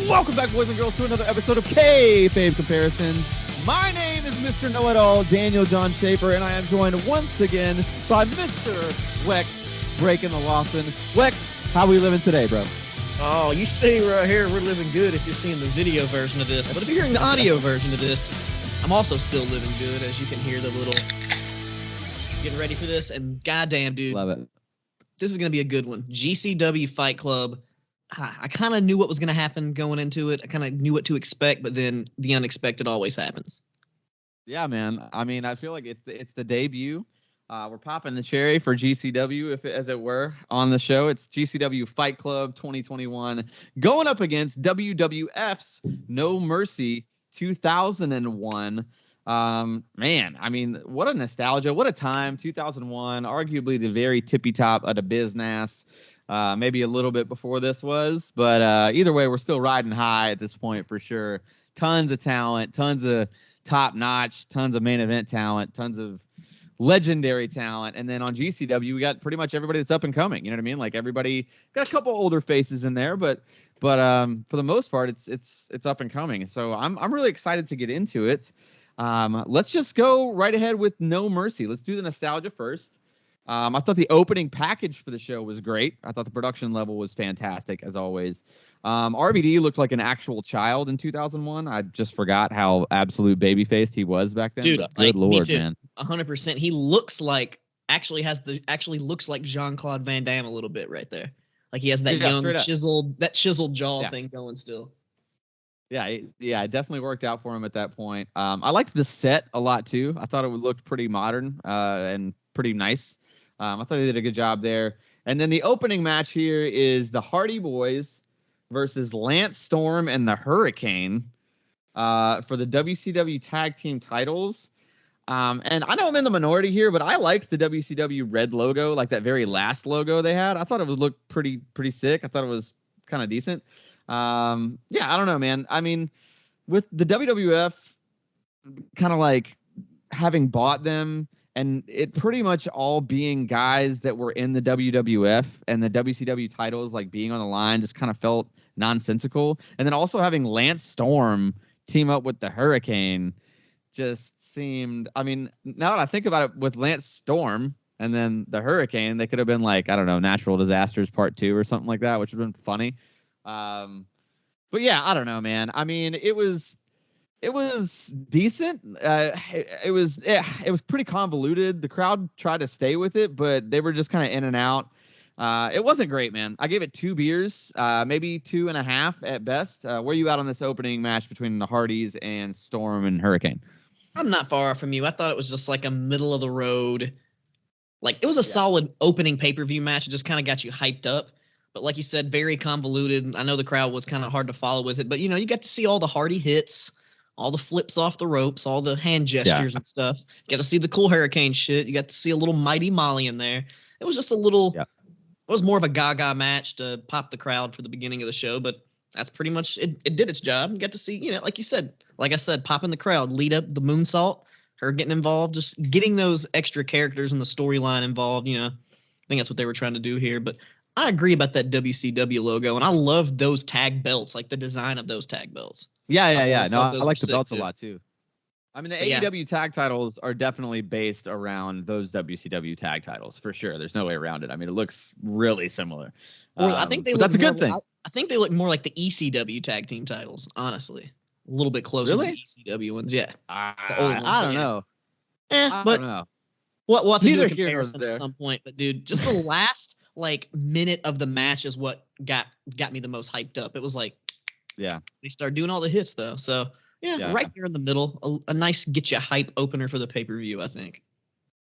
Welcome back, boys and girls, to another episode of Kayfabe Comparisons. My name is Mr. Knowitall, Daniel John Schafer, and I am joined once again by Mr. Wex, breaking the Lawson. Wex, how we living today, bro? Oh, you see right here, we're living good if you're seeing the video version of this. But if you're hearing the audio version of this, I'm also still living good, as you can hear the little getting ready for this. And goddamn, dude, Love it. This is going to be a good one. GCW Fight Club. I kind of knew what was going to happen going into it. I kind of knew what to expect, but then the unexpected always happens. Yeah, man. I mean, I feel like it's the debut. We're popping the cherry for GCW, as it were, on the show. It's GCW Fight Club 2021 going up against WWF's No Mercy 2001. Man, I mean, what a nostalgia. What a time. 2001, arguably the very tippy top of the business. Maybe a little bit before this was, but either way, we're still riding high at this point for sure. Tons of talent, tons of top notch, tons of main event talent, tons of legendary talent. And then on GCW, we got pretty much everybody that's up and coming. You know what I mean? Like everybody got a couple older faces in there, but for the most part, it's up and coming. So I'm really excited to get into it. Let's just go right ahead with No Mercy. Let's do the nostalgia first. I thought the opening package for the show was great. I thought the production level was fantastic, as always. RVD looked like an actual child in 2001. I just forgot how absolute baby-faced he was back then. Dude, good Lord, man. 100%. He looks like, actually looks like Jean-Claude Van Damme a little bit right there. Like he has that young, chiseled jaw thing going still. Yeah, it definitely worked out for him at that point. I liked the set a lot, too. I thought it looked pretty modern and pretty nice. I thought they did a good job there. And then the opening match here is the Hardy Boys versus Lance Storm and the Hurricane for the WCW Tag Team titles. And I know I'm in the minority here, but I liked the WCW red logo, like that very last logo they had. I thought it would look pretty sick. I thought it was kind of decent. I don't know, man. I mean, with the WWF kind of like having bought them, and it pretty much all being guys that were in the WWF and the WCW titles, like being on the line, just kind of felt nonsensical. And then also having Lance Storm team up with the Hurricane just seemed, I mean, now that I think about it, with Lance Storm and then the Hurricane, they could have been like, I don't know, Natural Disasters Part 2 or something like that, which would have been funny. But yeah, I don't know, man. I mean, it was decent. It was pretty convoluted. The crowd tried to stay with it, but they were just kind of in and out. It wasn't great, man. I gave it 2 beers, maybe 2.5 at best. Where you at on this opening match between the Hardys and Storm and Hurricane? I'm not far from you. I thought it was just like a middle of the road. Like it was a solid opening pay-per-view match. It just kind of got you hyped up. But like you said, very convoluted. I know the crowd was kind of hard to follow with it, but you got to see all the Hardy hits, all the flips off the ropes, all the hand gestures and stuff. You got to see the cool Hurricane shit. You got to see a little Mighty Molly in there. It was just a little, it was more of a gaga match to pop the crowd for the beginning of the show, but that's pretty much, it did its job. You got to see, like I said, popping the crowd, lead up the moonsault, her getting involved, just getting those extra characters in the storyline involved. I think that's what they were trying to do here, but I agree about that WCW logo, and I love those tag belts, like the design of those tag belts. Yeah. No, I like the belts a lot too. I mean, the AEW tag titles are definitely based around those WCW tag titles for sure. There's no way around it. I mean, it looks really similar. I think they look that's a good thing. I think they look more like the ECW tag team titles, honestly. A little bit closer to the ECW ones, yeah. I don't know. I don't know. We'll have to do a comparison at some point. But, dude, just the last, minute of the match is what got me the most hyped up. It was like, they start doing all the hits, though. So, right there in the middle, a nice get-you-hype opener for the pay-per-view, I think.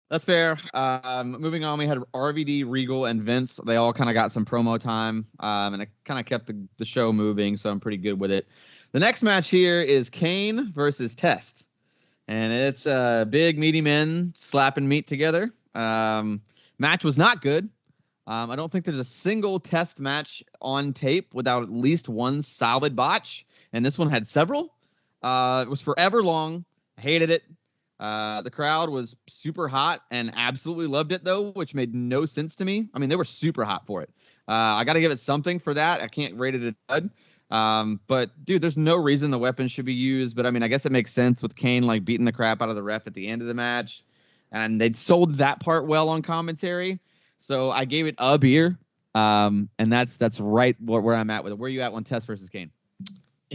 That's fair. Moving on, we had RVD, Regal, and Vince. They all kind of got some promo time, and it kind of kept the show moving, so I'm pretty good with it. The next match here is Kane versus Test. And it's big, meaty men slapping meat together. Match was not good. I don't think there's a single Test match on tape without at least one solid botch. And this one had several. It was forever long. I hated it. The crowd was super hot and absolutely loved it, though, which made no sense to me. I mean, they were super hot for it. I got to give it something for that. I can't rate it a dud. But dude, there's no reason the weapon should be used. But I mean, I guess it makes sense with Kane like beating the crap out of the ref at the end of the match, and they'd sold that part well on commentary. So I gave it a beer. And that's right where I'm at with it. Where are you at on Test versus Kane?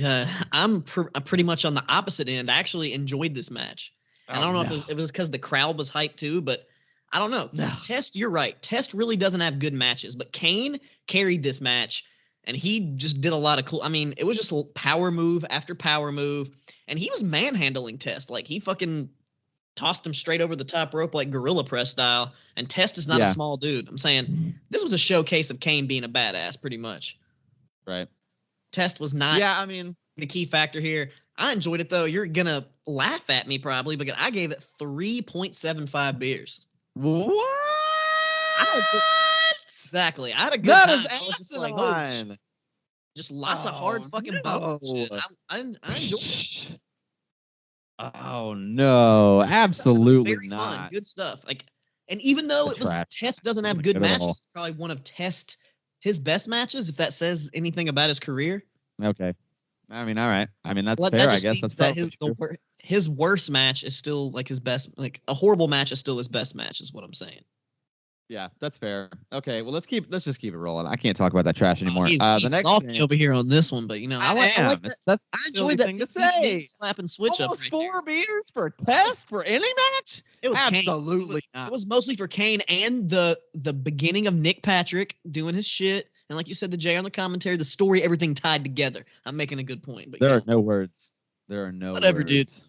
I'm pretty much on the opposite end. I actually enjoyed this match. And I don't know if it was because the crowd was hyped too, but I don't know. No. Test, you're right. Test really doesn't have good matches, but Kane carried this match, and he just did a lot of cool. I mean, it was just power move after power move, and he was manhandling Test. Like, he fucking tossed him straight over the top rope like gorilla press style, and Test is not a small dude. I'm saying this was a showcase of Kane being a badass, pretty much. Right. Test was not the key factor here. I enjoyed it, though. You're going to laugh at me probably, but I gave it 3.75 beers. What? Exactly. I had a good time. I was just like, oh, just lots of hard fucking bumps and shit. I enjoyed it. Oh, no. Absolutely very not. Fun. Good stuff. Like, and even though Test doesn't have good matches, it's probably one of his best matches, if that says anything about his career. Okay. I mean, all right. I mean, that's fair, I guess. That's his worst match is still like his best. Like, a horrible match is still his best match, is what I'm saying. Yeah, that's fair. Okay, well, let's just keep it rolling. I can't talk about that trash anymore. He's the next salty over here on this one, but I like that. I enjoyed that to say. Slap and switch almost up. Almost 4 beers for Test for any match? It was absolutely not. It was mostly for Kane and the beginning of Nick Patrick doing his shit. And like you said, the Jay on the commentary, the story, everything tied together. I'm making a good point. But there are no words. There are no whatever, words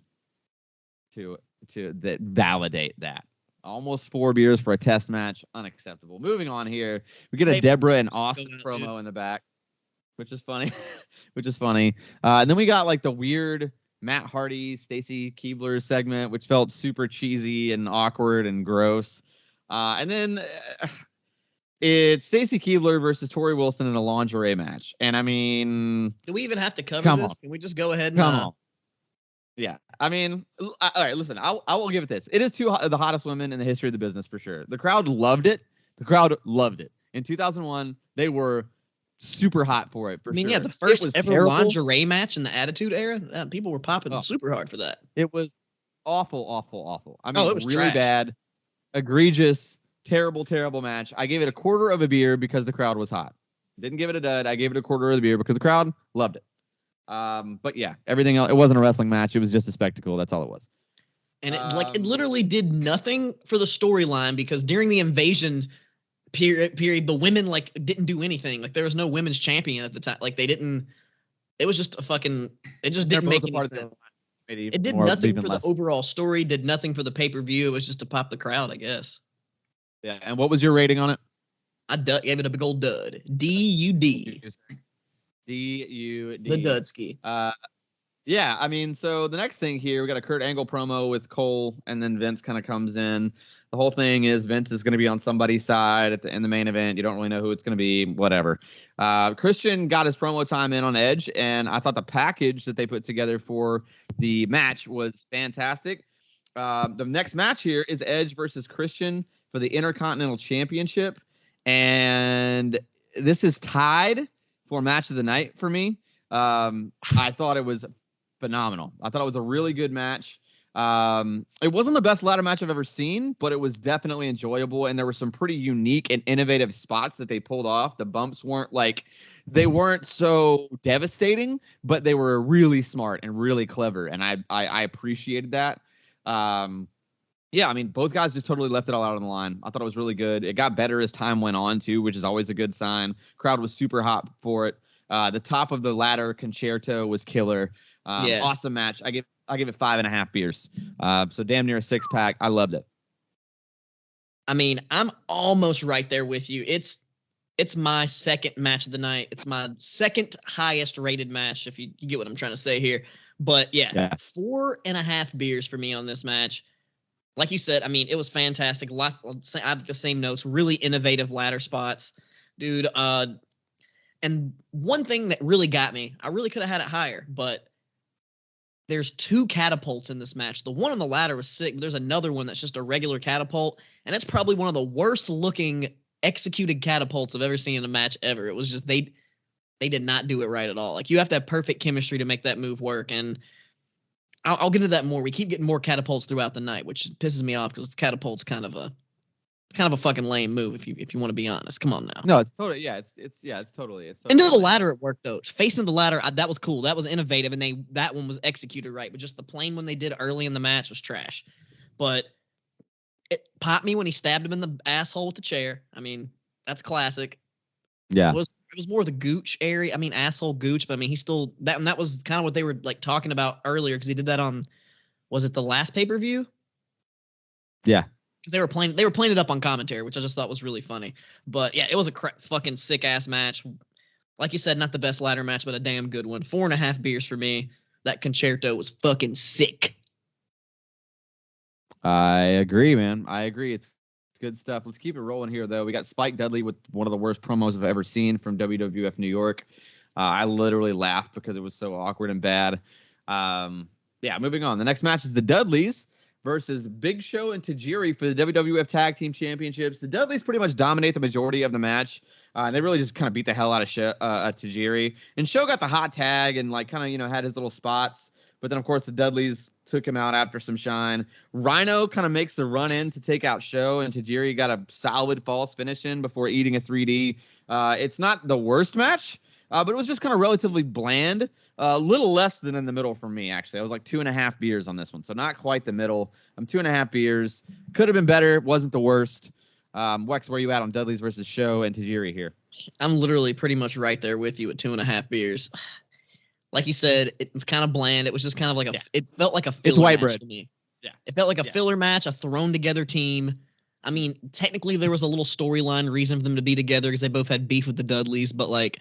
dude. To that validate that. Almost 4 beers for a Test match. Unacceptable. Moving on here. We get a Deborah and Austin promo in the back, which is funny. And then we got like the weird Matt Hardy, Stacy Keibler segment, which felt super cheesy and awkward and gross. And then it's Stacy Keibler versus Tori Wilson in a lingerie match. And I mean, do we even have to cover this? Can we just go ahead and come on? Yeah, I mean, all right, listen, I will give it this. It is the hottest women in the history of the business for sure. The crowd loved it. In 2001, they were super hot for it. Yeah, the first ever lingerie match in the Attitude Era. People were popping super hard for that. It was awful. I mean, it was really trash. Bad, egregious, terrible match. I gave it a quarter of a beer because the crowd was hot. Didn't give it a dud. I gave it a quarter of the beer because the crowd loved it. But yeah, everything else, it wasn't a wrestling match. It was just a spectacle. That's all it was. And it literally did nothing for the storyline, because during the invasion period, the women didn't do anything. Like, there was no women's champion at the time. Like, they didn't. It was just it just didn't make any sense. It did nothing for the overall story. Did nothing for the pay-per-view. It was just to pop the crowd, I guess. Yeah. And what was your rating on it? I gave it a big old dud. D-U-D. D-U-D. The Dudski. Yeah, I mean, so the next thing here, we got a Kurt Angle promo with Cole, and then Vince kind of comes in. The whole thing is Vince is going to be on somebody's side in the main event. You don't really know who it's going to be, whatever. Christian got his promo time in on Edge, and I thought the package that they put together for the match was fantastic. The next match here is Edge versus Christian for the Intercontinental Championship, and this is tied for match of the night for me. I thought it was phenomenal. I thought it was a really good match. It wasn't the best ladder match I've ever seen, but it was definitely enjoyable, and there were some pretty unique and innovative spots that they pulled off. The bumps weren't so devastating, but they were really smart and really clever, and I appreciated that. Yeah, I mean, both guys just totally left it all out on the line. I thought it was really good. It got better as time went on, too, which is always a good sign. Crowd was super hot for it. The top of the ladder concerto was killer. Awesome match. I give it 5.5 beers. So damn near a 6-pack. I loved it. I mean, I'm almost right there with you. It's my second match of the night. It's my second highest rated match, if you get what I'm trying to say here. But yeah, 4.5 beers for me on this match. Like you said, I mean, it was fantastic. I have the same notes. Really innovative ladder spots, dude. And one thing that really got me, I really could have had it higher, but there's 2 catapults in this match. The one on the ladder was sick, but there's another one that's just a regular catapult, and it's probably one of the worst looking executed catapults I've ever seen in a match ever. It was just they did not do it right at all. Like, you have to have perfect chemistry to make that move work, and I'll get into that more. We keep getting more catapults throughout the night, which pisses me off because catapult's kind of a fucking lame move if you want to be honest. Come on now. No, it's totally it's totally Into the ladder it worked though. Facing the ladder, that was cool. That was innovative, and that one was executed right. But just the plain one they did early in the match was trash. But it popped me when he stabbed him in the asshole with the chair. I mean, that's classic. Yeah. It was more the gooch area. I mean, asshole gooch, but I mean, he still that was kind of what they were like talking about earlier, because he did that on, was it the last pay-per-view? Yeah. Because they were playing it up on commentary, which I just thought was really funny. But yeah, it was a fucking sick ass match. Like you said, not the best ladder match, but a damn good one. 4.5 beers for me. That concerto was fucking sick. I agree, man. I agree. It's good stuff. Let's keep it rolling here, though. We got Spike Dudley with one of the worst promos I've ever seen from WWF New York. I literally laughed because it was so awkward and bad. Yeah, moving on. The next match is the Dudleys versus Big Show and Tajiri for the WWF Tag Team Championships. The Dudleys pretty much dominate the majority of the match. They really just kind of beat the hell out of Tajiri. And Show got the hot tag and like kind of, had his little spots. But then, of course, the Dudleys took him out after some shine. Rhino kind of makes the run in to take out Show, and Tajiri got a solid false finish in before eating a 3D. It's not the worst match, but it was just kind of relatively bland. A little less than in the middle for me, actually. I was like 2.5 beers on this one, so not quite the middle. I'm 2.5 beers. Could have been better. Wasn't the worst. Wex, where are you at on Dudleys versus Show and Tajiri here? I'm literally pretty much right there with you at 2.5 beers. Like you said, it's kind of bland. It was just kind of like it felt like a filler it's white match bread to me. Yeah. It felt like a filler match, a thrown together team. I mean, technically there was a little storyline reason for them to be together because they both had beef with the Dudleys, but like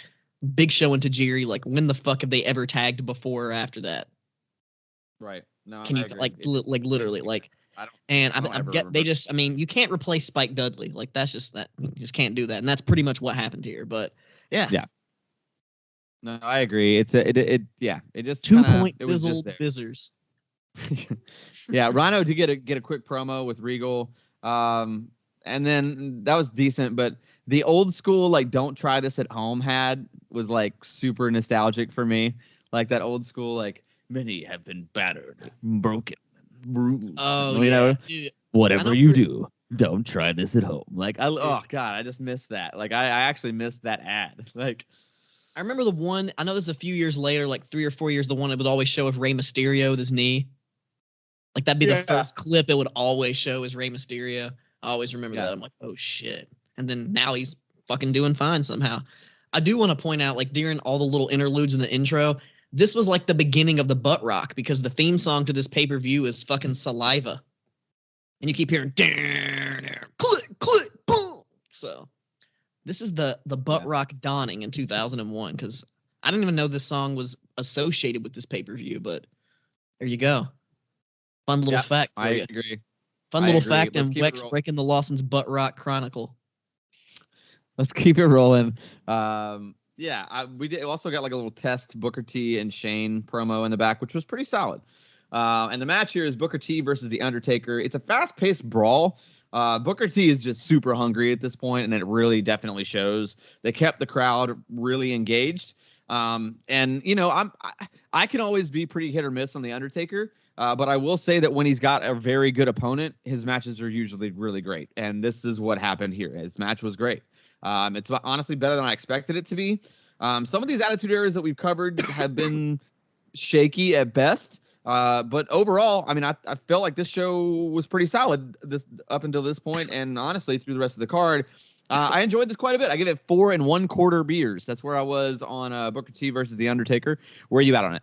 Big Show and Tajiri, like when the fuck have they ever tagged before or after that? Right. No, Can you literally like? They just, I mean, you can't replace Spike Dudley. Like that's just that you just can't do that, and that's pretty much what happened here. But yeah. No, I agree. It just 2-point fizzle bizzers. Yeah, Rhino did get a quick promo with Regal, and then that was decent. But the old school like "Don't try this at home" was like super nostalgic for me. Like that old school like many have been battered, broken, bruised. Oh, yeah, dude. Whatever you do, don't try this at home. Like oh god, I just missed that. Like I actually missed that ad. Like. I remember the one, I know this is a few years later, like 3 or 4 years, the one that would always show of Rey Mysterio with his knee. Like that'd be the first clip it would always show is Rey Mysterio. I always remember that. I'm like, oh shit. And then now he's fucking doing fine somehow. I do want to point out, like during all the little interludes in the intro, this was like the beginning of the butt rock because the theme song to this pay-per-view is fucking Saliva. And you keep hearing, click, click, boom. So. This is the butt rock dawning in 2001 because I didn't even know this song was associated with this pay-per-view, but there you go. Fun little fact for you. I agree. Fun little fact and Wex breaking the Lawson's butt rock chronicle. Let's keep it rolling. We also got like a little test Booker T and Shane promo in the back, which was pretty solid. And the match here is Booker T versus The Undertaker. It's a fast-paced brawl. Booker T is just super hungry at this point, and it really definitely shows. They kept the crowd really engaged. I can always be pretty hit or miss on The Undertaker, but I will say that when he's got a very good opponent, his matches are usually really great. And this is what happened here. His match was great. It's honestly better than I expected it to be. Some of these attitude errors that we've covered have been shaky at best. But overall, I mean, I felt like this show was pretty solid up until this point, and honestly, through the rest of the card, I enjoyed this quite a bit. I give it 4 1/4 beers. That's where I was on Booker T versus The Undertaker. Where are you at on it?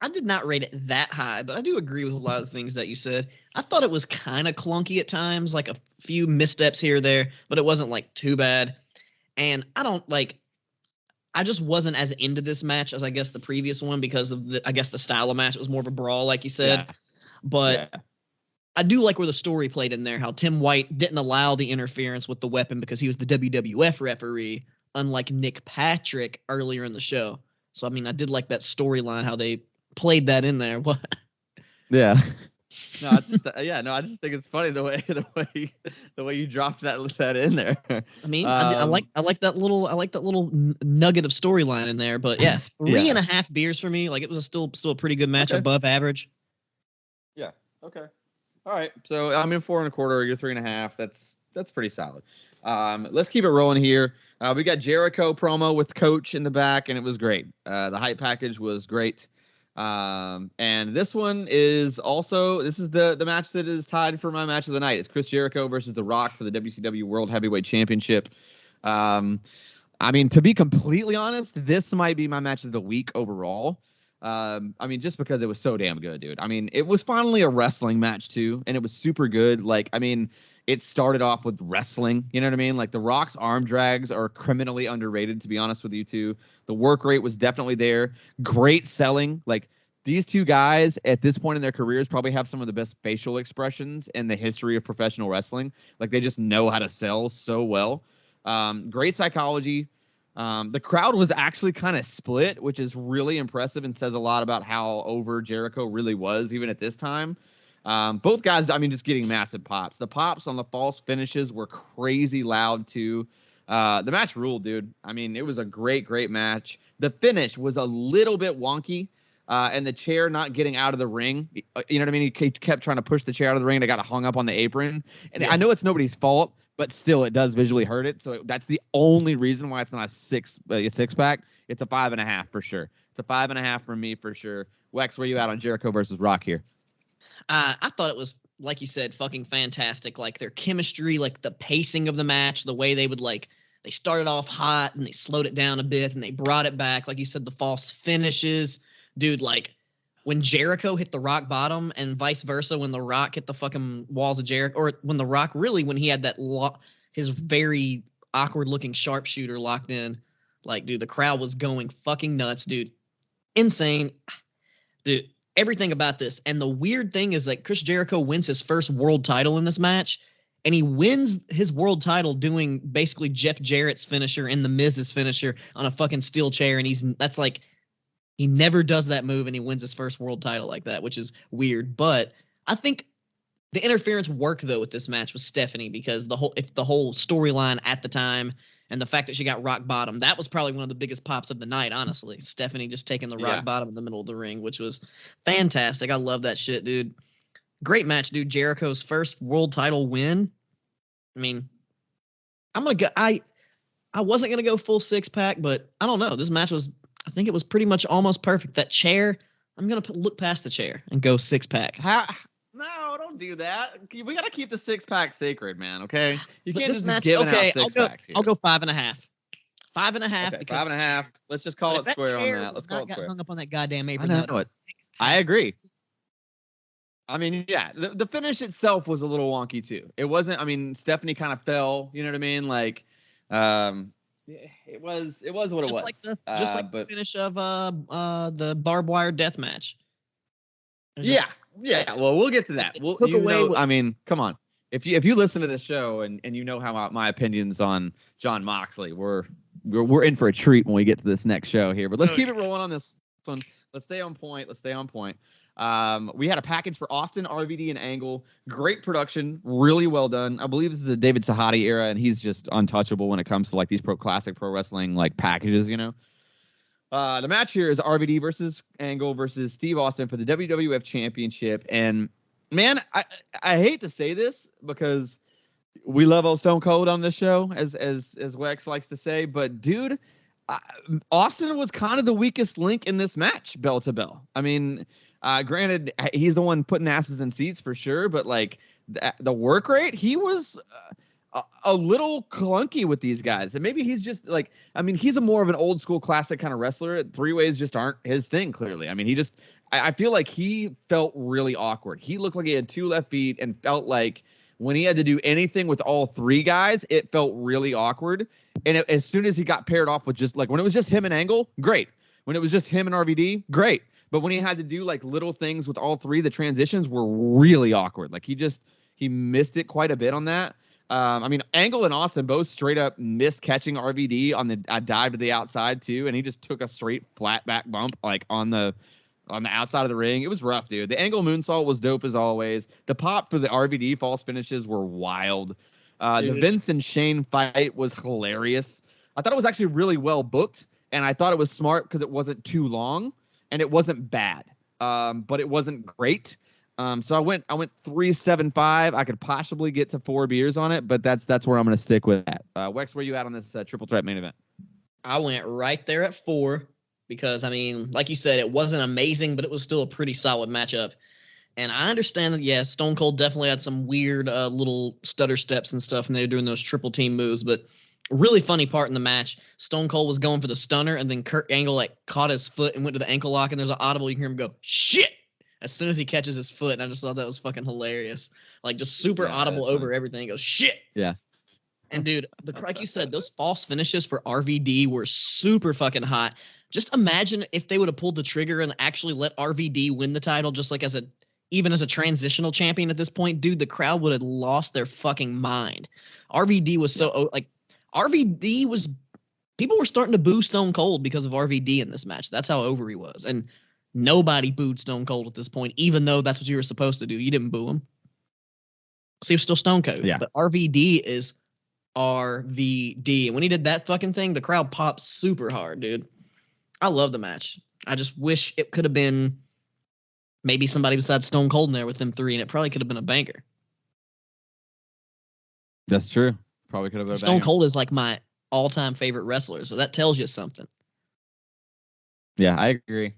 I did not rate it that high, but I do agree with a lot of the things that you said. I thought it was kind of clunky at times, like a few missteps here or there, but it wasn't like too bad. And I just wasn't as into this match as I guess the previous one because of the style of match. It was more of a brawl, like you said. Yeah. But I do like where the story played in there, how Tim White didn't allow the interference with the weapon because he was the WWF referee, unlike Nick Patrick earlier in the show. So, I mean, I did like that storyline, how they played that in there. What? Yeah. No, I just I just think it's funny the way you dropped that in there. I mean, I like that little nugget of storyline in there. But yeah, 3.5 beers for me. Like, it was still a pretty good match, above average. Yeah. Okay. All right. So I'm in 4.25. You're 3.5. That's pretty solid. Let's keep it rolling here. We got Jericho promo with Coach in the back, and it was great. The hype package was great. And this one is also, this is the match that is tied for my match of the night. It's Chris Jericho versus The Rock for the WCW World Heavyweight Championship. I mean, to be completely honest, this might be my match of the week overall. I mean, just because it was so damn good, dude. I mean, it was finally a wrestling match too, and it was super good. Like, I mean, it started off with wrestling, you know what I mean? Like, The Rock's arm drags are criminally underrated, to be honest with you two. The work rate was definitely there. Great selling. Like, these two guys at this point in their careers probably have some of the best facial expressions in the history of professional wrestling. Like, they just know how to sell so well. Great psychology. The crowd was actually kind of split, which is really impressive and says a lot about how over Jericho really was, even at this time. Both guys, I mean, just getting massive pops. The pops on the false finishes were crazy loud, too. The match ruled, dude. I mean, it was a great, great match. The finish was a little bit wonky, and the chair not getting out of the ring. You know what I mean? He kept trying to push the chair out of the ring, and it got hung up on the apron. And I know it's nobody's fault, but still, it does visually hurt it. So that's the only reason why it's not a six pack. It's a 5.5 for sure. It's a 5.5 for me for sure. Wex, where you at on Jericho versus Rock here? I thought it was, like you said, fucking fantastic. Like, their chemistry, like the pacing of the match, the way they would, like, they started off hot and they slowed it down a bit and they brought it back. Like you said, the false finishes, dude. Like, when Jericho hit the Rock bottom and vice versa, when the Rock hit the fucking walls of Jericho, or when the Rock really, when he had that his very awkward looking sharpshooter locked in, like, dude, the crowd was going fucking nuts, dude. Insane, dude. Everything about this. And the weird thing is, like, Chris Jericho wins his first world title in this match, and he wins his world title doing basically Jeff Jarrett's finisher and The Miz's finisher on a fucking steel chair. And that's like, he never does that move, and he wins his first world title like that, which is weird. But I think the interference worked, though, with this match with Stephanie, because the whole storyline at the time and the fact that she got rock bottom, that was probably one of the biggest pops of the night, honestly. Stephanie just taking the rock bottom in the middle of the ring, which was fantastic. I love that shit, dude. Great match, dude. Jericho's first world title win. I mean, I'm going to go. I wasn't going to go full 6-pack, but I don't know. This match was, I think it was pretty much almost perfect. That chair, I'm going to look past the chair and go 6-pack. No, don't do that. We got to keep the 6-pack sacred, man. Okay, you can't just match, give out 6-packs here. I'll go 5.5. 5.5. Okay, 5.5. Let's just call it square on that. Let's call it square. Hung up on that goddamn apron. I know I agree. I mean, yeah, the finish itself was a little wonky too. It wasn't. I mean, Stephanie kind of fell. You know what I mean? Like, it was what it was. Just like the finish of the barbed wire death match. Yeah. Well, we'll get to that. I mean, come on. If you listen to this show and you know how my opinions on John Moxley, we're in for a treat when we get to this next show here. But let's keep it rolling on this one. Let's stay on point. We had a package for Austin, RVD, and Angle. Great production, really well done. I believe this is the David Sahadi era, and he's just untouchable when it comes to like these classic pro wrestling like packages, you know. The match here is RVD versus Angle versus Steve Austin for the WWF Championship. And man, I hate to say this because we love old Stone Cold on this show, as Wex likes to say, but dude, Austin was kind of the weakest link in this match, bell to bell. I mean, granted, he's the one putting asses in seats for sure, but like the work rate, he was a little clunky with these guys. And maybe he's just like, I mean, he's a more of an old school classic kind of wrestler. 3-ways just aren't his thing, clearly. I mean, I feel like he felt really awkward. He looked like he had 2 left feet and felt like when he had to do anything with all 3 guys, it felt really awkward. And as soon as he got paired off with just like, when it was just him and Angle, great. When it was just him and RVD, great. But when he had to do like little things with all 3, the transitions were really awkward. Like he missed it quite a bit on that. I mean, Angle and Austin both straight up missed catching RVD on the dive to the outside too, and he just took a straight flat back bump like on the on the outside of the ring. It was rough, dude. The angle moonsault was dope as always. The pop for the RVD false finishes were wild. The Vince and Shane fight was hilarious. I thought it was actually really well booked, and I thought it was smart because it wasn't too long and it wasn't bad, but it wasn't great. So I went 3.75. I could possibly get to 4 beers on it, but that's where I'm going to stick with that. Wex, where you at on this triple threat main event? I went right there at 4 because, I mean, like you said, it wasn't amazing, but it was still a pretty solid matchup. And I understand that, yeah, Stone Cold definitely had some weird little stutter steps and stuff, and they were doing those triple team moves. But a really funny part in the match, Stone Cold was going for the stunner, and then Kurt Angle caught his foot and went to the ankle lock, and there's an audible. You can hear him go, "Shit!" as soon as he catches his foot, and I just thought that was fucking hilarious. Just super audible over everything. He goes, "Shit!" Yeah. And dude, like you said, those false finishes for RVD were super fucking hot. Just imagine if they would have pulled the trigger and actually let RVD win the title, just like even as a transitional champion at this point, dude, the crowd would have lost their fucking mind. RVD was people were starting to boo Stone Cold because of RVD in this match. That's how over he was. And nobody booed Stone Cold at this point, even though that's what you were supposed to do. You didn't boo him. So he was still Stone Cold. Yeah. But RVD is RVD. And when he did that fucking thing, the crowd popped super hard, dude. I love the match. I just wish it could have been maybe somebody besides Stone Cold in there with them 3, and it probably could have been a banger. That's true. Probably could have been a Stone banger. Cold is like my all-time favorite wrestler, so that tells you something. Yeah, I agree.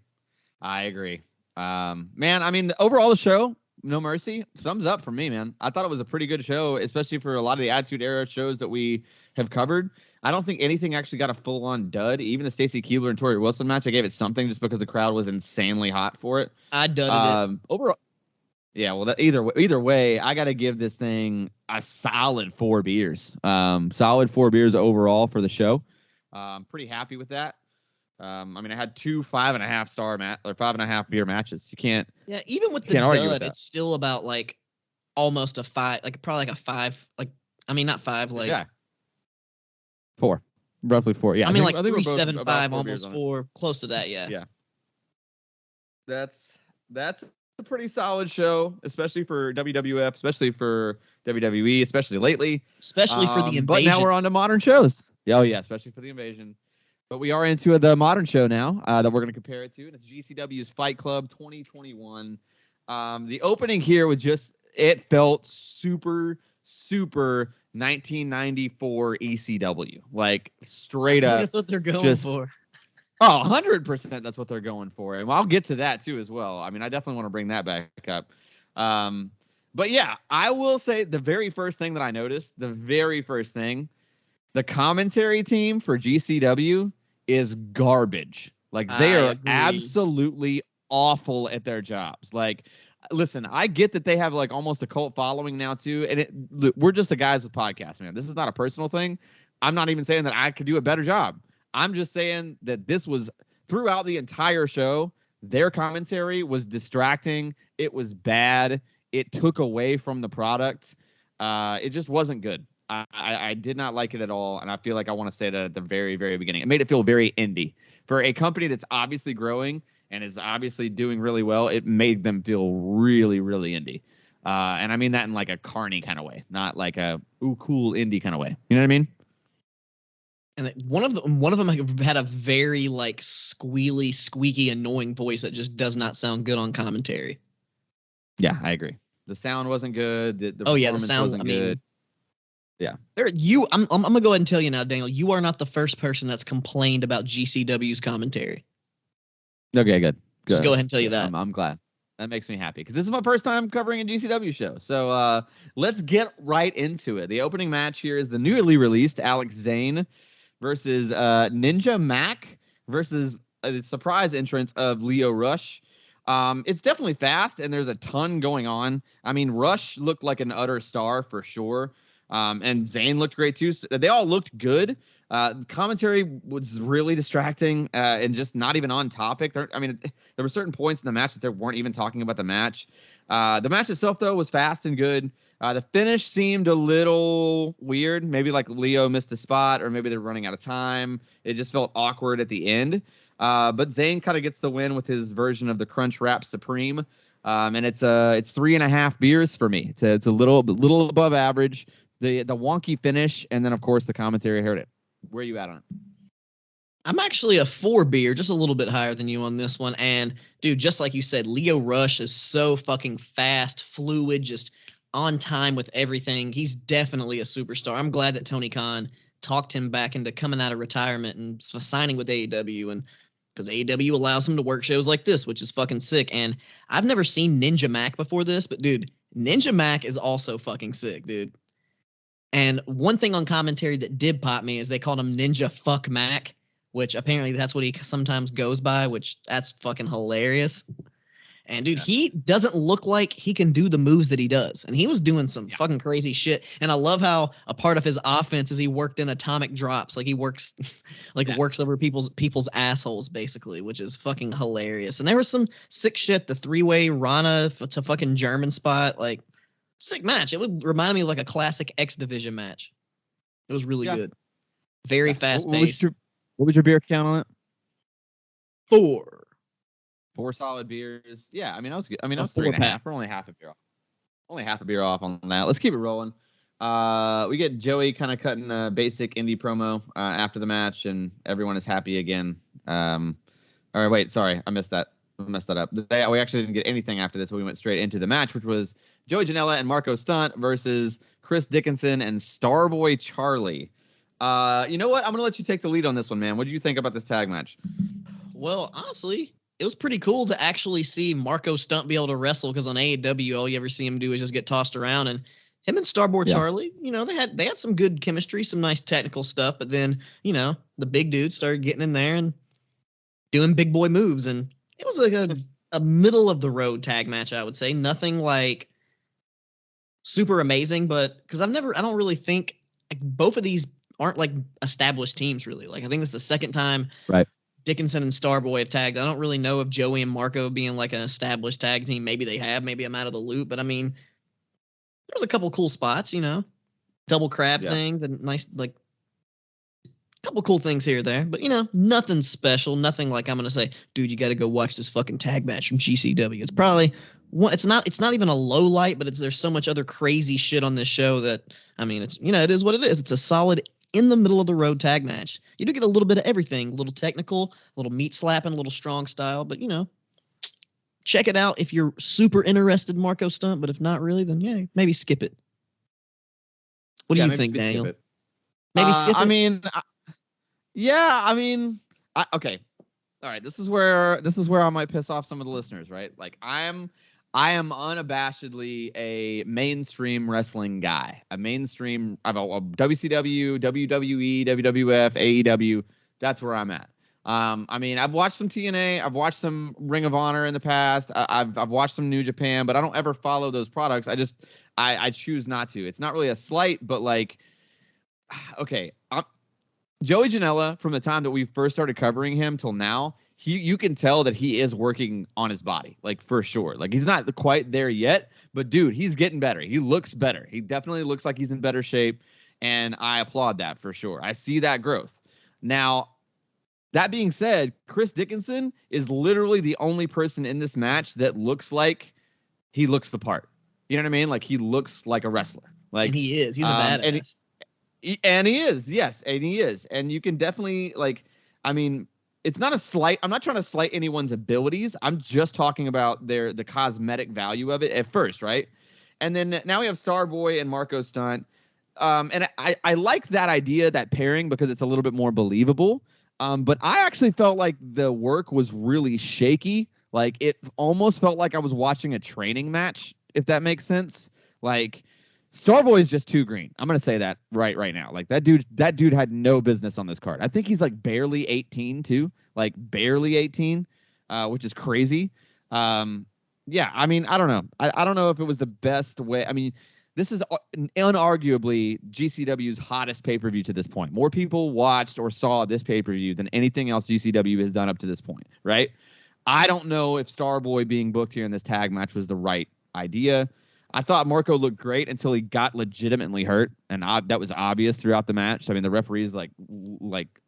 Man, I mean, overall the show, No Mercy, thumbs up for me, man. I thought it was a pretty good show, especially for a lot of the Attitude Era shows that we have covered. I don't think anything actually got a full-on dud. Even the Stacy Keibler and Tori Wilson match, I gave it something just because the crowd was insanely hot for it. I dudded it. Overall, yeah, well, either way, I got to give this thing a solid 4 beers. Solid 4 beers overall for the show. Pretty happy with that. I mean, I had 2 5.5-star 5.5 beer matches. You can't. Yeah, even with the dud, it's still about almost a 5, probably a 5. Not 5, yeah. 4, roughly 4. Yeah, I mean, 3.75, almost 4, close to that. Yeah. Yeah. That's a pretty solid show, especially for WWF, especially for WWE, especially lately. Especially for the invasion. But now we're on to modern shows. Oh, yeah, especially for the invasion. But we are into the modern show now that we're going to compare it to, and it's GCW's Fight Club 2021. The opening here it felt super, super 1994 ECW, straight up. That's what they're going for. Oh, 100% that's what they're going for. And I'll get to that too as well. I mean, I definitely want to bring that back up. But yeah, I will say the very first thing that I noticed, the commentary team for GCW is garbage. They are absolutely awful at their jobs. Listen, I get that they have almost a cult following now too. And we're just the guys with podcasts, man. This is not a personal thing. I'm not even saying that I could do a better job. I'm just saying that this was throughout the entire show. Their commentary was distracting. It was bad. It took away from the product. It just wasn't good. I did not like it at all. And I feel like I want to say that at the very, very beginning. It made it feel very indie. For a company that's obviously growing and is obviously doing really well, it made them feel really, really indie. And I mean that in a carny kind of way, not like a cool indie kind of way. You know what I mean? And one of them had a very squealy, squeaky, annoying voice that just does not sound good on commentary. Yeah, I agree. The sound wasn't good. The sound wasn't good. Yeah. I'm gonna go ahead and tell you now, Daniel. You are not the first person that's complained about GCW's commentary. Okay, good. Just go ahead and tell you that. I'm glad. That makes me happy because this is my first time covering a GCW show. So let's get right into it. The opening match here is the newly released Alex Zane versus Ninja Mac versus a surprise entrance of Leo Rush. It's definitely fast, and there's a ton going on. I mean, Rush looked like an utter star for sure. And Zane looked great too. So they all looked good. Commentary was really distracting and just not even on topic. There were certain points in the match that they weren't even talking about the match. The match itself, though, was fast and good. The finish seemed a little weird. Maybe Leo missed a spot, or maybe they're running out of time. It just felt awkward at the end. But Zayn kind of gets the win with his version of the Crunch Wrap Supreme. And it's 3.5 beers for me. It's a little above average. The wonky finish, and then of course the commentary heard it. Where are you at on it? I'm actually a 4 beer, just a little bit higher than you on this one. And dude, just like you said, Lio Rush is so fucking fast, fluid, just on time with everything. He's definitely a superstar. I'm glad that Tony Khan talked him back into coming out of retirement and signing with AEW, and because AEW allows him to work shows like this, which is fucking sick. And I've never seen Ninja Mac before this, but dude, Ninja Mac is also fucking sick, dude. And one thing on commentary that did pop me is they called him Ninja Fuck Mac, which apparently that's what he sometimes goes by, which that's fucking hilarious. And dude, he doesn't look like he can do the moves that he does. And he was doing some fucking crazy shit. And I love how a part of his offense is he worked in atomic drops. Like he works works over people's assholes basically, which is fucking hilarious. And there was some sick shit, the 3-way Rana to fucking German spot, like sick match. It would remind me of like a classic X Division match. It was really good. Very fast paced. What was your beer count on it? 4. 4 solid beers. Yeah, I mean, I was 3.5. We're only half a beer off. Only half a beer off on that. Let's keep it rolling. We get Joey kind of cutting a basic indie promo after the match, and everyone is happy again. All right, wait, sorry, I messed that up. We actually didn't get anything after this. We went straight into the match, which was Joey Janela and Marco Stunt versus Chris Dickinson and Starboy Charlie. You know what? I'm gonna let you take the lead on this one, man. What did you think about this tag match? Well, honestly, it was pretty cool to actually see Marco Stunt be able to wrestle, because on AEW, all you ever see him do is just get tossed around. And him and Starboy Charlie, you know, they had some good chemistry, some nice technical stuff. But then, you know, the big dude started getting in there and doing big boy moves, and it was like a middle of the road tag match, I would say. Nothing like super amazing, but because I don't really think like both of these aren't like established teams really. Like I think it's the second time Dickinson and Starboy have tagged. I don't really know if Joey and Marco being like an established tag team. Maybe they have. Maybe I'm out of the loop. But I mean, there was a couple cool spots, you know, double crab things and nice like couple cool things here or there. But you know, nothing special. Nothing like I'm gonna say, dude, you got to go watch this fucking tag match from GCW. It's probably one. It's not even a low light, but there's so much other crazy shit on this show that I mean, it's it is what it is. It's a solid in the middle of the road tag match. You do get a little bit of everything, a little technical, a little meat slapping, a little strong style, but you know, check it out if you're super interested in Marco Stunt, but if not really, then maybe skip it. What do you think, Daniel? Maybe skip it? I mean, okay. All right, this is where I might piss off some of the listeners, right? Like I am unabashedly a mainstream wrestling guy. I'm a WCW, WWE, WWF, AEW. That's where I'm at. I mean, I've watched some TNA. I've watched some Ring of Honor in the past. I've watched some New Japan, but I don't ever follow those products. I choose not to. It's not really a slight, but like, okay, Joey Janela, from the time that we first started covering him till now, you can tell that he is working on his body, like for sure. Like he's not quite there yet, but dude, he's getting better. He looks better. He definitely looks like he's in better shape, and I applaud that for sure. I see that growth. Now, that being said, Chris Dickinson is literally the only person in this match that looks like he looks the part. You know what I mean? Like he looks like a wrestler. Like and he is. He's a badass. And he is, yes, and he is. And you can definitely like, I mean, it's not a slight. I'm not trying to slight anyone's abilities. I'm just talking about the cosmetic value of it at first, right? And then now we have Starboy and Marco Stunt. And I like that idea, that pairing, because it's a little bit more believable. But I actually felt like the work was really shaky. Like it almost felt like I was watching a training match, if that makes sense. Like Starboy is just too green. I'm going to say that right now. Like that dude had no business on this card. I think he's like barely 18 too, like barely 18, which is crazy. Yeah, I mean, I don't know. I don't know if it was the best way. I mean, this is unarguably GCW's hottest pay-per-view to this point. More people watched or saw this pay-per-view than anything else GCW has done up to this point, right? I don't know if Starboy being booked here in this tag match was the right idea. I thought Marco looked great until he got legitimately hurt, and that was obvious throughout the match. I mean, the referee's like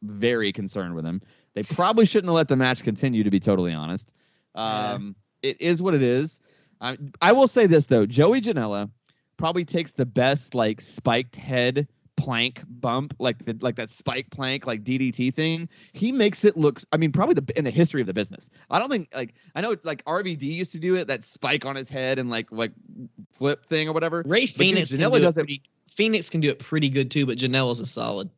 very concerned with him. They probably shouldn't have let the match continue, to be totally honest. It is what it is. I will say this, though. Joey Janela probably takes the best, like, spiked head plank bump, like that spike plank, like DDT thing. He makes it look, I mean, probably in the history of the business. I don't think, like, I know, like, RVD used to do it, that spike on his head and, like flip thing or whatever. Ray Phoenix Phoenix can do it pretty good, too, but Janela's is solid.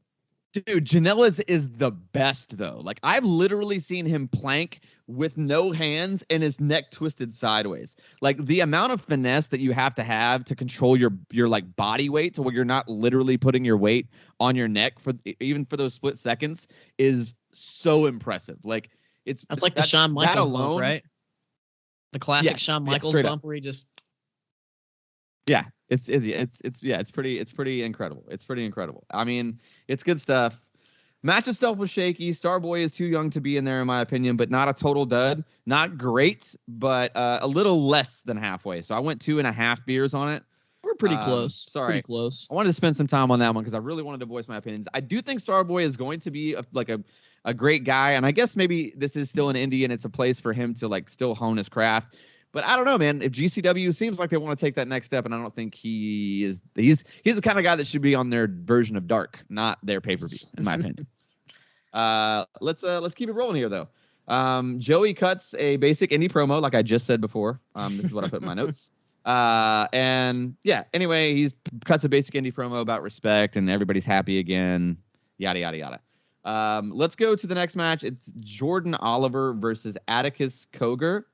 Dude, Janela's is the best, though. Like, I've literally seen him plank with no hands and his neck twisted sideways. Like, the amount of finesse that you have to control your like body weight to where you're not literally putting your weight on your neck for even for those split seconds is so impressive. Like, that's like the Shawn Michaels bump, right? The classic Shawn Michaels bump where he just It's pretty incredible. It's pretty incredible. I mean, it's good stuff. Match itself was shaky. Starboy is too young to be in there, in my opinion, but not a total dud. Not great, but a little less than halfway. So I went 2.5 beers on it. We're pretty close. Sorry. Pretty close. I wanted to spend some time on that one because I really wanted to voice my opinions. I do think Starboy is going to be a great guy, and I guess maybe this is still an indie and it's a place for him to like still hone his craft. But I don't know, man. If GCW seems like they want to take that next step, and I don't think he is. He's the kind of guy that should be on their version of Dark, not their pay-per-view, in my opinion. Let's keep it rolling here, though. Joey cuts a basic indie promo, like I just said before. This is what I put in my notes. Anyway, he cuts a basic indie promo about respect, and everybody's happy again. Yada yada yada. Let's go to the next match. It's Jordan Oliver versus Atticus Kogar.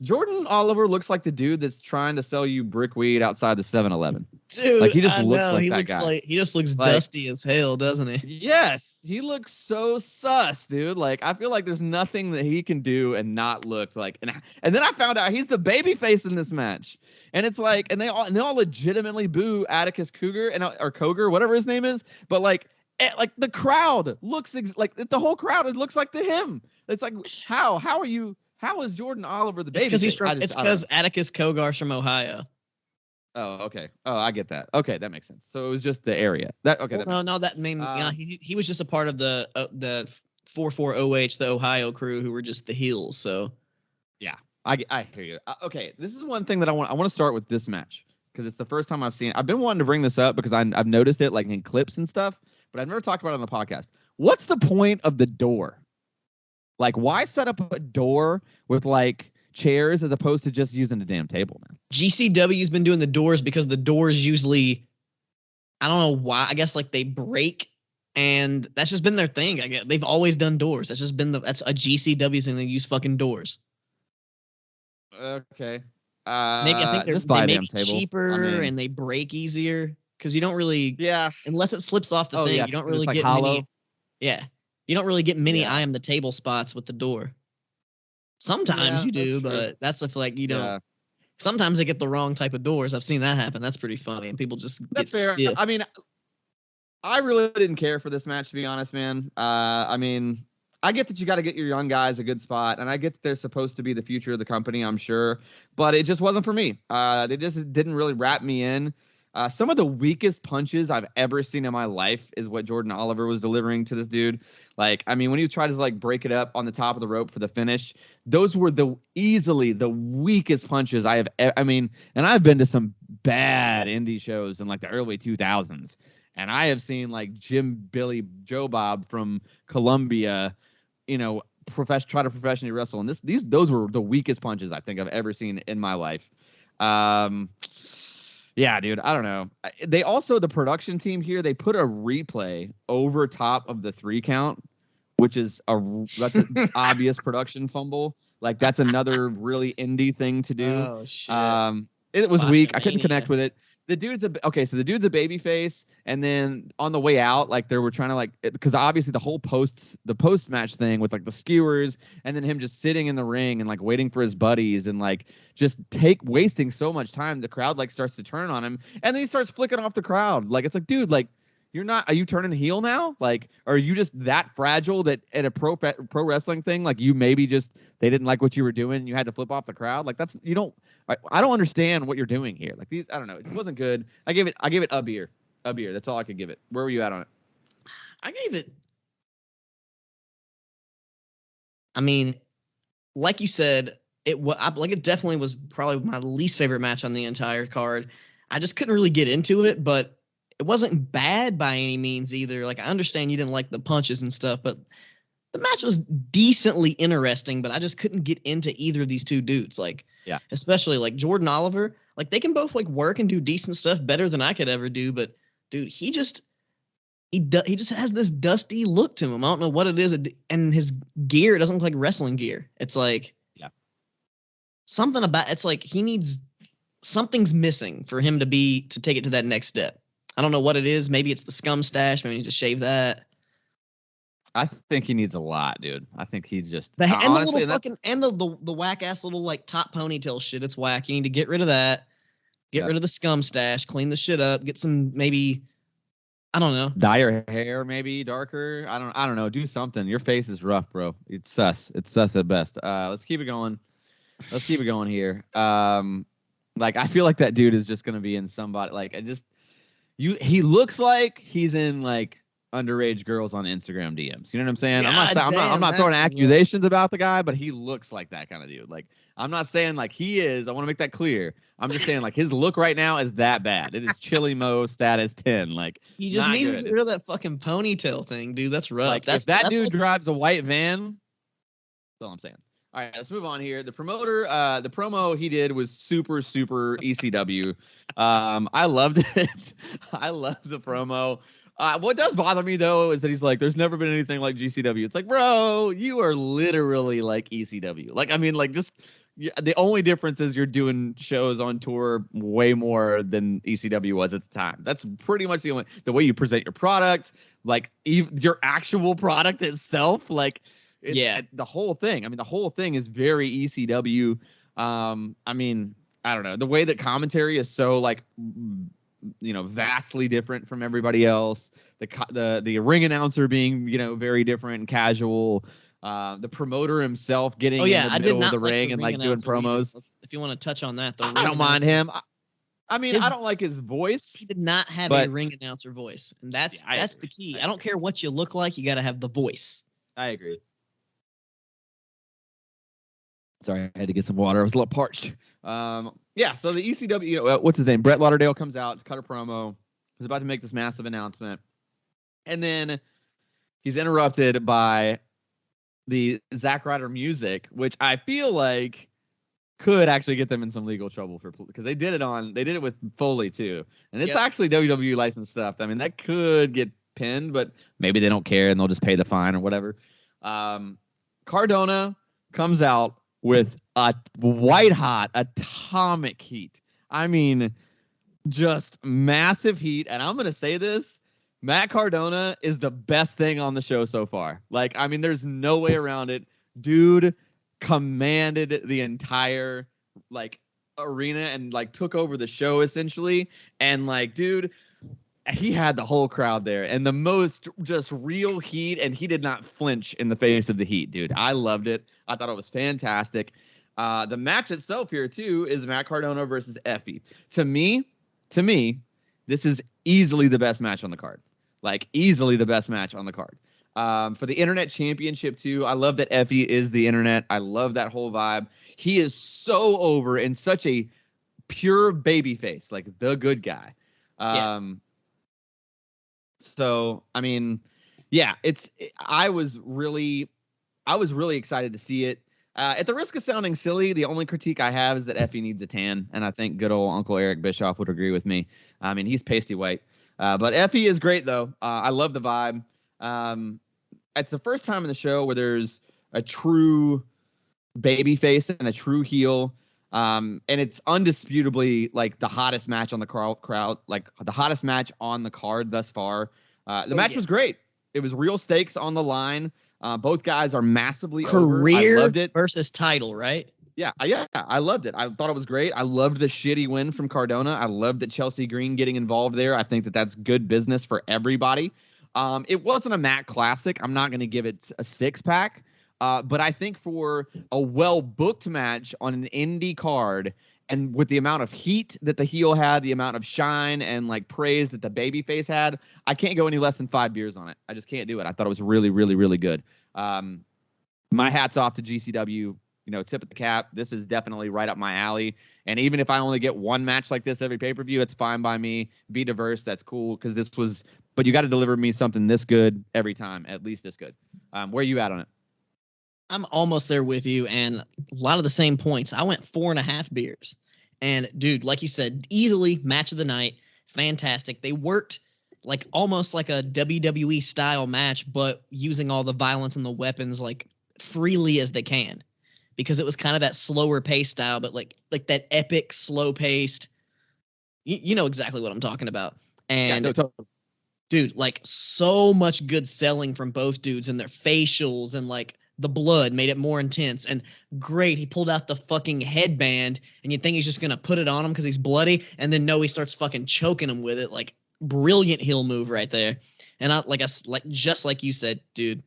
Jordan Oliver looks like the dude that's trying to sell you brickweed outside the 7-Eleven. Dude, like he just looks like that guy. He just looks dusty as hell, doesn't he? Yes, he looks so sus, dude. Like I feel like there's nothing that he can do and not look like. And then I found out he's the babyface in this match, and it's like, and they all legitimately boo Atticus Cougar or Kogar, whatever his name is, but like the crowd looks like the whole crowd. It looks like to him. It's like how is Jordan Oliver the baby? It's because Atticus Kogar's from Ohio. Oh, okay. Oh, I get that. Okay, that makes sense. So it was just the area. That means he was just a part of the 4-4-OH, the Ohio crew, who were just the heels. So yeah, I hear you. Okay, this is one thing that I want to start with this match because it's the first time I've seen it. I've been wanting to bring this up because I've noticed it like in clips and stuff, but I've never talked about it on the podcast. What's the point of the door? Like, why set up a door with like chairs as opposed to just using a damn table, man? GCW's been doing the doors because the doors usually, I don't know why. I guess like they break, and that's just been their thing. I guess they've always done doors. That's just been that's a GCW thing. They use fucking doors. Okay. Maybe I think they make it cheaper and they break easier because you don't really unless it slips off the thing. You don't really get hollow. You don't really get many I am the table spots with the door. Sometimes you do, but that's if like you don't. Sometimes they get the wrong type of doors. I've seen that happen. That's pretty funny, and people just get stiff. I mean, I really didn't care for this match, to be honest, man. I mean, I get that you got to get your young guys a good spot, and I get that they're supposed to be the future of the company, I'm sure, but it just wasn't for me. They just didn't really wrap me in. Some of the weakest punches I've ever seen in my life is what Jordan Oliver was delivering to this dude. Like, I mean, when he tried to like break it up on the top of the rope for the finish, those were easily the weakest punches I have. And I've been to some bad indie shows in like the early 2000s, and I have seen like Billy Joe Bob from Columbia, try to professionally wrestle, and those were the weakest punches I think I've ever seen in my life. Yeah, dude, I don't know. They also, the production team here, they put a replay over top of the 3 count, which is that's an obvious production fumble. Like, that's another really indie thing to do. Oh, shit. It was weak. I couldn't connect with it. The dude's a baby face, and then on the way out, like they were trying to because obviously the whole post match thing with like the skewers, and then him just sitting in the ring and like waiting for his buddies and like just wasting so much time. The crowd like starts to turn on him, and then he starts flicking off the crowd. Like, it's like, dude, like are you turning heel now? Like, are you just that fragile that at a pro wrestling thing, like you maybe just they didn't like what you were doing and you had to flip off the crowd? Like, that's I don't understand what you're doing here. Like, I don't know. It wasn't good. I gave it a beer. That's all I could give it. Where were you at on it? I gave it. I mean, like you said, it definitely was probably my least favorite match on the entire card. I just couldn't really get into it, but it wasn't bad by any means either. Like, I understand you didn't like the punches and stuff, but the match was decently interesting, but I just couldn't get into either of these two dudes. Like, yeah, especially like Jordan Oliver, like they can both like work and do decent stuff better than I could ever do. But dude, he just has this dusty look to him. I don't know what it is. And his gear doesn't look like wrestling gear. It's like, something about it's like something's missing for him to take it to that next step. I don't know what it is. Maybe it's the scum stash. Maybe he needs to shave that. I think he needs a lot, dude. I think he's just the little fucking and the whack ass little like top ponytail shit. It's whack. You need to get rid of that. Get rid of the scum stash. Clean the shit up. Get some maybe. I don't know. Dye your hair, maybe darker. I don't know. Do something. Your face is rough, bro. It's sus. It's sus at best. Let's keep it going. Here. Like I feel like that dude is just gonna be in somebody. Like he looks like he's in like underage girls on Instagram DMs. You know what I'm saying? I'm not throwing accusations about the guy, but he looks like that kind of dude. Like I'm not saying like he is. I want to make that clear. I'm just saying like his look right now is that bad. It is Chili Mo status 10. Like he just needs to get rid of that fucking ponytail thing, dude. That's rough. Like if that dude drives a white van, that's all I'm saying. All right, let's move on here. The promoter, the promo he did was super ECW. I loved it. I love the promo. What does bother me, though, is that he's like, there's never been anything like GCW. It's like, bro, you are literally like ECW. Like, I mean, like, just the only difference is you're doing shows on tour way more than ECW was at the time. That's pretty much the way you present your product, like even your actual product itself. Like, the whole thing. I mean, the whole thing is very ECW. I mean, I don't know. The way that commentary is so like, vastly different from everybody else. The ring announcer being, very different and casual. The promoter himself getting in the middle of the ring and like doing promos. If you want to touch on that, though, I don't mind him. I mean, I don't like his voice. He did not have a ring announcer voice, and that's the key. I don't care what you look like. You got to have the voice. I agree. Sorry, I had to get some water. I was a little parched. So the ECW, what's his name? Brett Lauderdale comes out, cut a promo. He's about to make this massive announcement. And then he's interrupted by the Zack Ryder music, which I feel like could actually get them in some legal trouble because they did it with Foley too. And it's actually WWE licensed stuff. I mean, that could get pinned, but maybe they don't care and they'll just pay the fine or whatever. Cardona comes out with a white hot atomic heat. I mean, just massive heat. And I'm going to say this, Matt Cardona is the best thing on the show so far. Like, I mean, there's no way around it. Dude commanded the entire like arena and like took over the show essentially. And like, dude, he had the whole crowd there and the most just real heat, and he did not flinch in the face of the heat, dude. I loved it. I thought it was fantastic. The match itself here too is Matt Cardona versus Effie. To me, this is easily the best match on the card. Like easily the best match on the card. For the Internet Championship too, I love that Effie is the Internet. I love that whole vibe. He is so over and such a pure babyface, like the good guy. So, I mean, I was really excited to see it. At the risk of sounding silly, the only critique I have is that Effie needs a tan, and I think good old Uncle Eric Bischoff would agree with me. I mean, he's pasty white. But Effie is great, though. I love the vibe. It's the first time in the show where there's a true babyface and a true heel. And it's undisputably like the hottest match on the crowd, like the hottest match on the card thus far. The match was great. It was real stakes on the line. Both guys are massively career over. I loved it. Versus title, right? Yeah, I loved it. I thought it was great. I loved the shitty win from Cardona. I loved that Chelsea Green getting involved there. I think that that's good business for everybody. It wasn't a Matt Classic. I'm not going to give it a 6-pack. But I think for a well-booked match on an indie card And with the amount of heat that the heel had, the amount of shine and like praise that the babyface had, I can't go any less than 5 beers on it. I just can't do it. I thought it was really, really, really good. My hat's off to GCW. Tip of the cap. This is definitely right up my alley. And even if I only get one match like this every pay-per-view, it's fine by me. Be diverse. That's cool. But you got to deliver me something this good every time, at least this good. Where are you at on it? I'm almost there with you, and a lot of the same points. I went 4.5 beers. And, dude, like you said, easily match of the night. Fantastic. They worked like almost like a WWE style match, but using all the violence and the weapons like freely as they can. Because it was kind of that slower pace style, but like that epic, slow paced. You know exactly what I'm talking about. And totally. Dude, like so much good selling from both dudes and their facials and like the blood made it more intense. And great, he pulled out the fucking headband and you think he's just gonna put it on him because he's bloody, and then no, he starts fucking choking him with it. Like brilliant heel move right there. And just like you said, dude,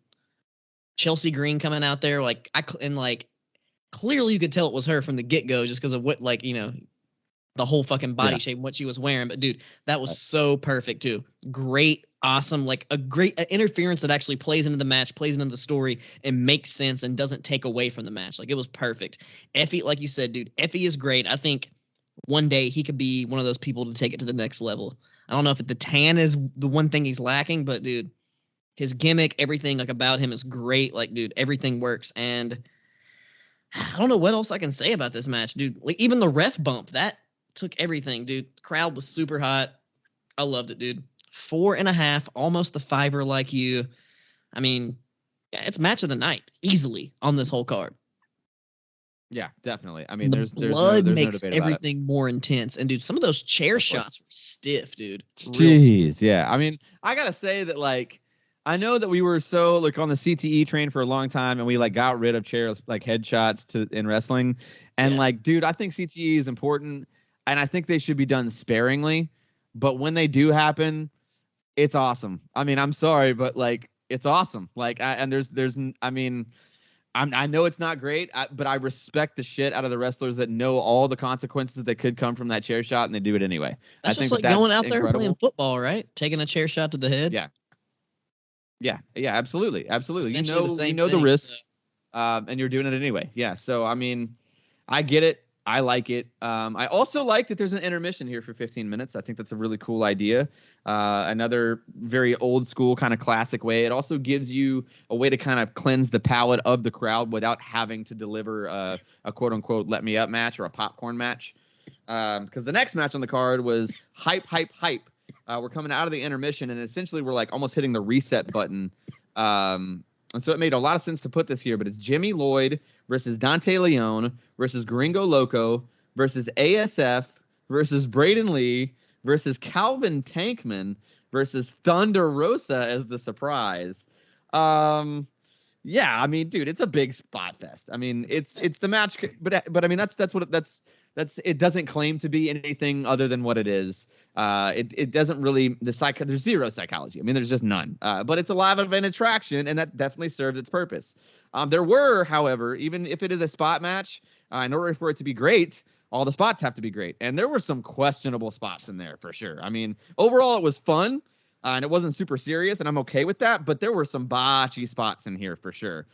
Chelsea Green coming out there clearly you could tell it was her from the get-go just because of what, the whole fucking body shape and what she was wearing. But, dude, that was so perfect, too. Great, awesome, like a great interference that actually plays into the match, plays into the story, and makes sense and doesn't take away from the match. Like, it was perfect. Effie, like you said, dude, Effie is great. I think one day he could be one of those people to take it to the next level. I don't know if the tan is the one thing he's lacking, but, dude, his gimmick, everything, about him is great. Like, dude, everything works. And I don't know what else I can say about this match, dude. Like, even the ref bump, that took everything, dude. The crowd was super hot. I loved it, dude. 4.5, almost the 5er like you. I mean, yeah, it's match of the night, easily, on this whole card. Yeah, definitely. I mean, there's blood makes everything more intense. And, dude, some of those chair shots were stiff, dude. Jeez, yeah. I mean, I got to say that, I know that we were so on the CTE train for a long time, and we got rid of chairs headshots in wrestling. And dude, I think CTE is important, and I think they should be done sparingly. But when they do happen, it's awesome. I mean, I'm sorry, but it's awesome. I know it's not great, but I respect the shit out of the wrestlers that know all the consequences that could come from that chair shot, and they do it anyway. That's just going out there and playing football, right? Taking a chair shot to the head. Yeah, absolutely. You know the risk, and you're doing it anyway. Yeah, so I mean, I get it. I like it. I also like that there's an intermission here for 15 minutes. I think that's a really cool idea. Another very old school kind of classic way. It also gives you a way to kind of cleanse the palate of the crowd without having to deliver a quote unquote let me up match or a popcorn match. Because the next match on the card was hype. We're coming out of the intermission, and essentially we're almost hitting the reset button. And so it made a lot of sense to put this here, but it's Jimmy Lloyd versus Dante Leon versus Gringo Loco versus ASF versus Braden Lee versus Calvin Tankman versus Thunder Rosa as the surprise. Yeah, I mean, dude, it's a big spot fest. I mean, it's the match, but I mean, that's it doesn't claim to be anything other than what it is. It doesn't really there's zero psychology. I mean, there's just none. But it's a live event attraction, and that definitely serves its purpose. There were, however, even if it is a spot match, in order for it to be great, all the spots have to be great, and there were some questionable spots in there for sure. I mean, overall, it was fun. And it wasn't super serious, and I'm okay with that. But there were some botchy spots in here for sure.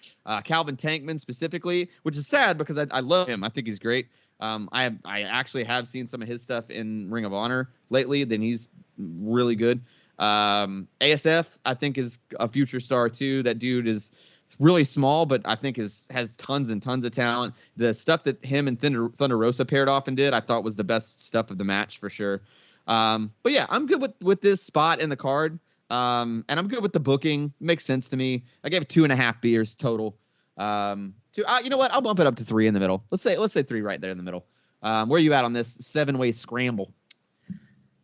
Calvin Tankman specifically, which is sad because I love him. I think he's great. I actually have seen some of his stuff in Ring of Honor lately. Then he's really good. ASF, I think, is a future star too. That dude is really small, but I think has tons and tons of talent. The stuff that him and Thunder Rosa paired off and did, I thought was the best stuff of the match for sure. But yeah, I'm good with this spot in the card. And I'm good with the booking. Makes sense to me. I gave 2.5 beers total. You know what? I'll bump it up to 3 in the middle. Let's say 3 right there in the middle. Where are you at on this 7-way scramble?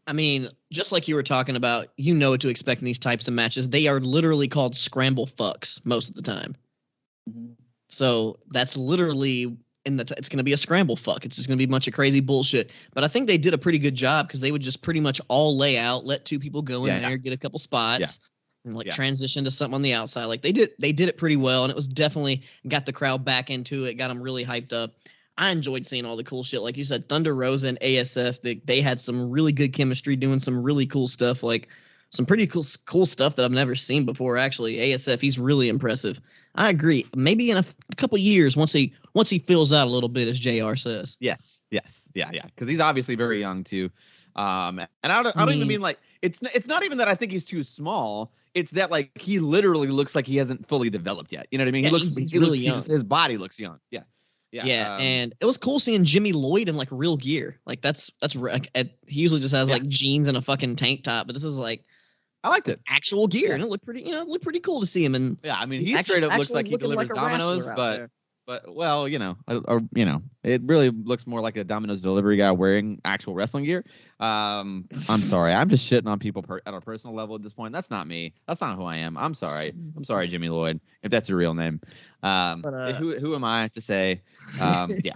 I mean, just like you were talking about, you know what to expect in these types of matches. They are literally called scramble fucks most of the time. Mm-hmm. So that's literally it's going to be a scramble fuck. It's just going to be a bunch of crazy bullshit. But I think they did a pretty good job because they would just pretty much all lay out, let 2 people go in there, get a couple spots, and transition to something on the outside. They did it pretty well, and it was definitely got the crowd back into it, got them really hyped up. I enjoyed seeing all the cool shit. Like you said, Thunder Rosa and ASF, they had some really good chemistry doing some really cool stuff, like some pretty cool stuff that I've never seen before, actually. ASF, he's really impressive. I agree. Maybe in a couple years, once he fills out a little bit, as JR says. Yes. Yeah. Because he's obviously very young, too. And I don't even mean like it's not even that I think he's too small. It's that like he literally looks like he hasn't fully developed yet. You know what I mean? Yeah, he's really young. His body looks young. Yeah. And it was cool seeing Jimmy Lloyd in like real gear. Like that's he usually just has like jeans and a fucking tank top, but this is like I liked it. Actual gear, and it looked pretty cool to see him. And yeah, I mean, he straight up looks like he delivers Domino's, but well, it really looks more like a Domino's delivery guy wearing actual wrestling gear. I'm sorry, I'm just shitting on people at a personal level at this point. That's not me. That's not who I am. I'm sorry, Jimmy Lloyd, if that's your real name. Who am I to say? Yeah.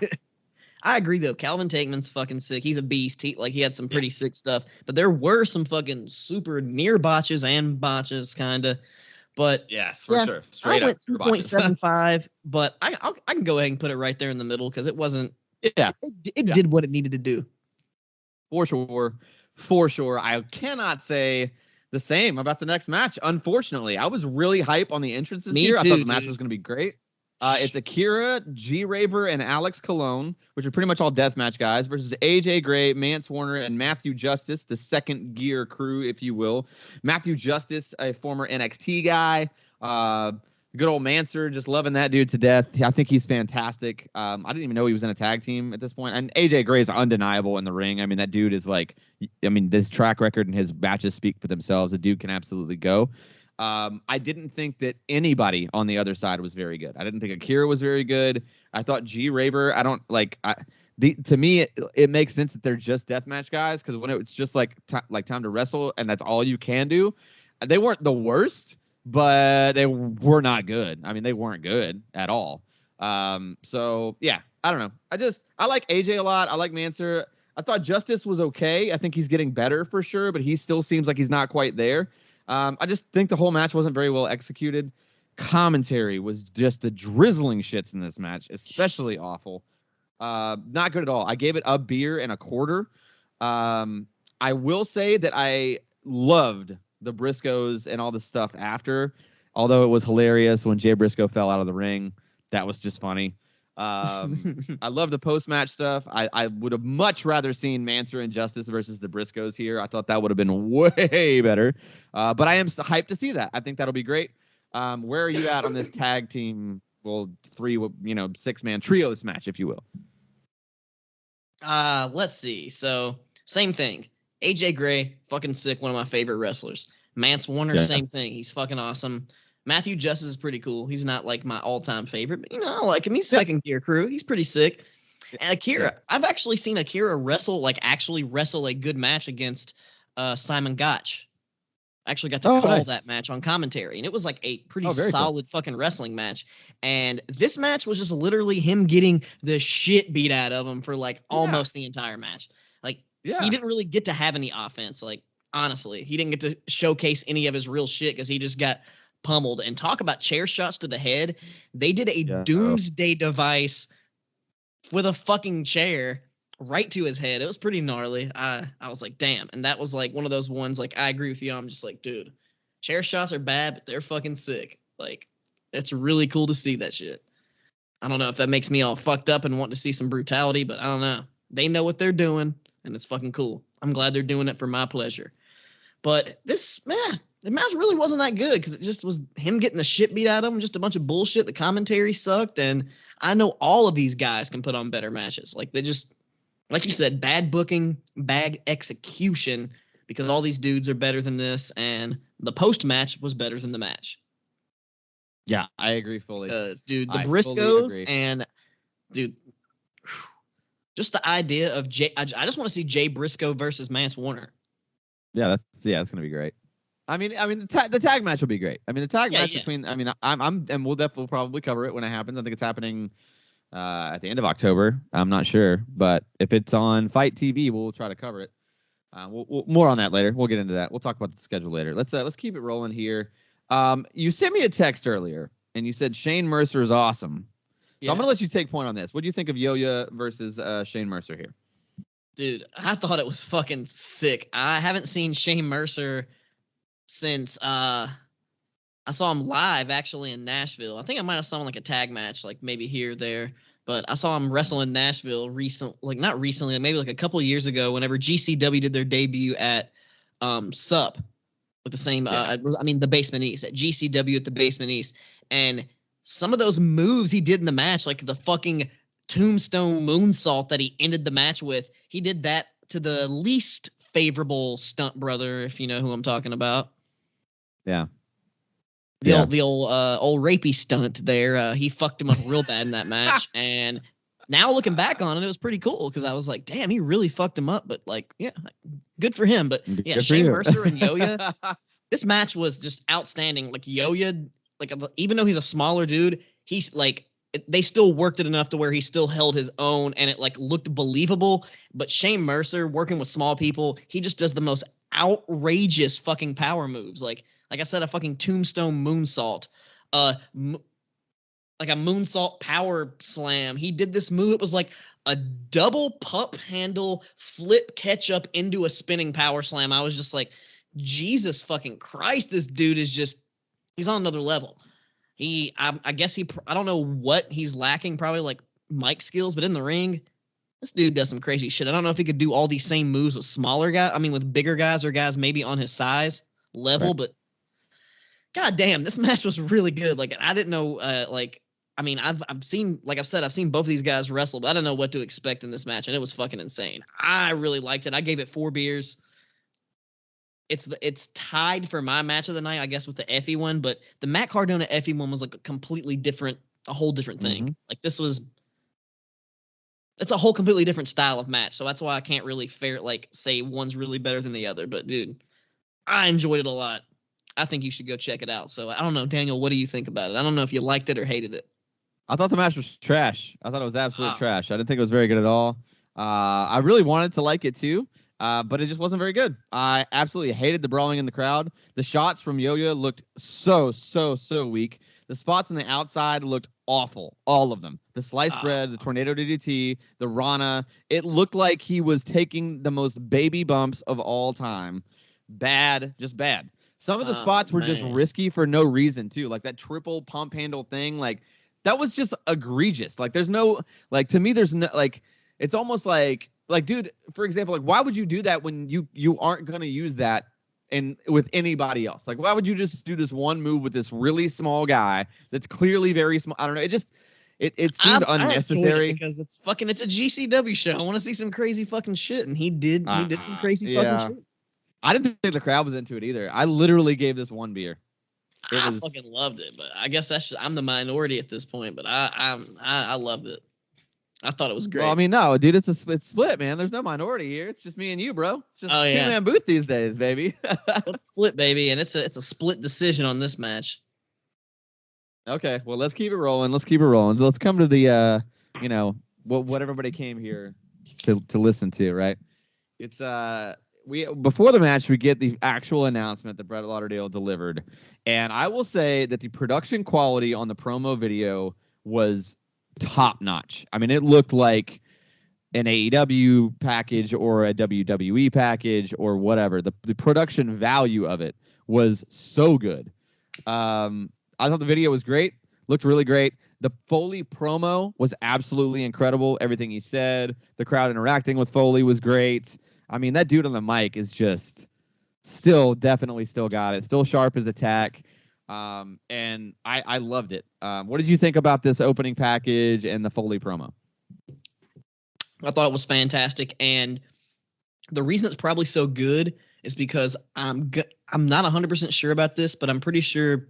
I agree though. Calvin Tankman's fucking sick. He's a beast. He had some pretty sick stuff, but there were some fucking super near botches and botches kind of. But yes, for sure. Straight I went 2.75, but I can go ahead and put it right there in the middle because it wasn't. Yeah, it did what it needed to do. For sure. I cannot say the same about the next match. Unfortunately, I was really hype on the entrances here. I thought the match was going to be great. It's Akira, G Raver, and Alex Colon, which are pretty much all deathmatch guys, versus AJ Gray, Mance Warner, and Matthew Justice, the second gear crew, if you will. Matthew Justice, a former NXT guy. Good old Manser, just loving that dude to death. I think he's fantastic. I didn't even know he was in a tag team at this point. And AJ Gray is undeniable in the ring. I mean, that dude is like, this track record and his matches speak for themselves. The dude can absolutely go. I didn't think that anybody on the other side was very good. I didn't think Akira was very good. I thought G Raver, to me, it makes sense that they're just deathmatch guys, because when it's just like time to wrestle and that's all you can do, they weren't the worst, but they were not good. I mean, they weren't good at all. So yeah, I don't know. I like AJ a lot. I like Manser. I thought Justice was okay. I think he's getting better for sure, but he still seems like he's not quite there. I just think the whole match wasn't very well executed. Commentary was just the drizzling shits in this match, especially awful. Not good at all. I gave it a beer and a quarter. I will say that I loved the Briscoes and all the stuff after, although it was hilarious when Jay Briscoe fell out of the ring. That was just funny. I love the post-match stuff. I would have much rather seen Manser and Justice versus the Briscoes here. I thought that would have been way better. But I am hyped to see that. I think that'll be great. Where are you at on this tag team? Well, 6-man trios match, if you will. Let's see. So same thing. AJ Gray, fucking sick. One of my favorite wrestlers. Mance Warner, same thing. He's fucking awesome. Matthew Justice is pretty cool. He's not like my all-time favorite, but I like him. He's second gear crew. He's pretty sick. And Akira, I've actually seen Akira actually wrestle a good match against Simon Gotch. I actually got to call that match on commentary, and it was like a pretty solid fucking wrestling match. And this match was just literally him getting the shit beat out of him for like almost the entire match. Like he didn't really get to have any offense. Like honestly, he didn't get to showcase any of his real shit because he just got pummeled. And talk about chair shots to the head. They did a doomsday device with a fucking chair right to his head. It was pretty gnarly. I was like, damn. And that was like one of those ones, like, I agree with you. I'm just like, dude, chair shots are bad, but they're fucking sick. Like, it's really cool to see that shit. I don't know if that makes me all fucked up and want to see some brutality, but I don't know. They know what they're doing, and it's fucking cool. I'm glad they're doing it for my pleasure. But the match really wasn't that good because it just was him getting the shit beat out of him, just a bunch of bullshit. The commentary sucked, and I know all of these guys can put on better matches. Like, they just, like you said, bad booking, bad execution, because all these dudes are better than this, and the post-match was better than the match. Yeah, I agree fully. Because, dude, the Briscoes and, dude, just the idea of I just want to see Jay Briscoe versus Mance Warner. Yeah, that's gonna be great. I mean, the tag match will be great. I mean, the tag match between. I mean, and we'll definitely probably cover it when it happens. I think it's happening at the end of October. I'm not sure, but if it's on Fight TV, we'll try to cover it. We'll more on that later. We'll get into that. We'll talk about the schedule later. Let's keep it rolling here. You sent me a text earlier, and you said Shane Mercer is awesome. So I'm gonna let you take point on this. What do you think of Yo-Yo versus Shane Mercer here? Dude, I thought it was fucking sick. I haven't seen Shane Mercer since I saw him live actually in Nashville. I think I might have saw him like a tag match, like maybe here or there. But I saw him wrestle in Nashville not recently, maybe like a couple of years ago, whenever GCW did their debut at SUP with the same, the Basement East, at GCW at the Basement East. And some of those moves he did in the match, like the fucking tombstone moonsault that he ended the match with, he did that to the least favorable stunt brother, if you know who I'm talking about. Yeah. The old rapey stunt there. He fucked him up real bad in that match. And now looking back on it, it was pretty cool because I was like, damn, he really fucked him up. But like, yeah, good for him. But yeah, Shane Mercer and Yo-Yo, this match was just outstanding. Like Yo-Yo, like even though he's a smaller dude, he's like, they still worked it enough to where he still held his own and it like looked believable. But Shane Mercer working with small people, he just does the most outrageous fucking power moves. Like I said, a fucking tombstone moonsault, like a moonsault power slam. He did this move. It was like a double pup handle flip catch up into a spinning power slam. I was just like, Jesus fucking Christ, this dude is just, he's on another level. I guess I don't know what he's lacking, probably like mic skills, but in the ring, this dude does some crazy shit. I don't know if he could do all these same moves with smaller guys. I mean, with bigger guys or guys maybe on his size level, right. But God damn, this match was really good. Like, I didn't know, I've seen, like I've said, I've seen both of these guys wrestle, but I didn't know what to expect in this match, and it was fucking insane. I really liked it. I gave it 4 beers. It's tied for my match of the night, I guess, with the Effie one, but the Matt Cardona Effie one was like a whole different thing. Mm-hmm. Like it's a whole completely different style of match, so that's why I can't really say one's really better than the other. But dude, I enjoyed it a lot. I think you should go check it out. So I don't know, Daniel, what do you think about it? I don't know if you liked it or hated it. I thought the match was trash. I thought it was absolute trash. I didn't think it was very good at all. I really wanted to like it too, but it just wasn't very good. I absolutely hated the brawling in the crowd. The shots from Yo-Yo looked so weak. The spots on the outside looked awful. All of them. The sliced bread, the tornado DDT, the Rana. It looked like he was taking the most baby bumps of all time. Bad, just bad. Some of the spots were just risky for no reason, too. Like that triple pump handle thing, like that was just egregious. Like there's no, like to me, there's no, like it's almost like dude, for example, like why would you do that when you aren't going to use that with anybody else? Like why would you just do this one move with this really small guy that's clearly very small? I don't know. It seemed unnecessary because it's a GCW show. I want to see some crazy fucking shit, and he did some crazy fucking shit. I didn't think the crowd was into it either. I literally gave this 1 beer. I fucking loved it, but I guess I'm the minority at this point. But I loved it. I thought it was great. Well, I mean, no, dude, it's split, man. There's no minority here. It's just me and you, bro. It's just two-man booth these days, baby. It's split, baby, and it's a split decision on this match. Okay, well, let's keep it rolling. Let's come to the what everybody came here to listen to, right? It's before the match, we get the actual announcement that Brett Lauderdale delivered. And I will say that the production quality on the promo video was top notch. I mean, it looked like an AEW package or a WWE package or whatever. The production value of it was so good. I thought the video was great. Looked really great. The Foley promo was absolutely incredible. Everything he said, the crowd interacting with Foley was great. I mean, that dude on the mic is just definitely still got it. Still sharp as attack. And I loved it. What did you think about this opening package and the Foley promo? I thought it was fantastic. And the reason it's probably so good is because I'm not 100% sure about this, but I'm pretty sure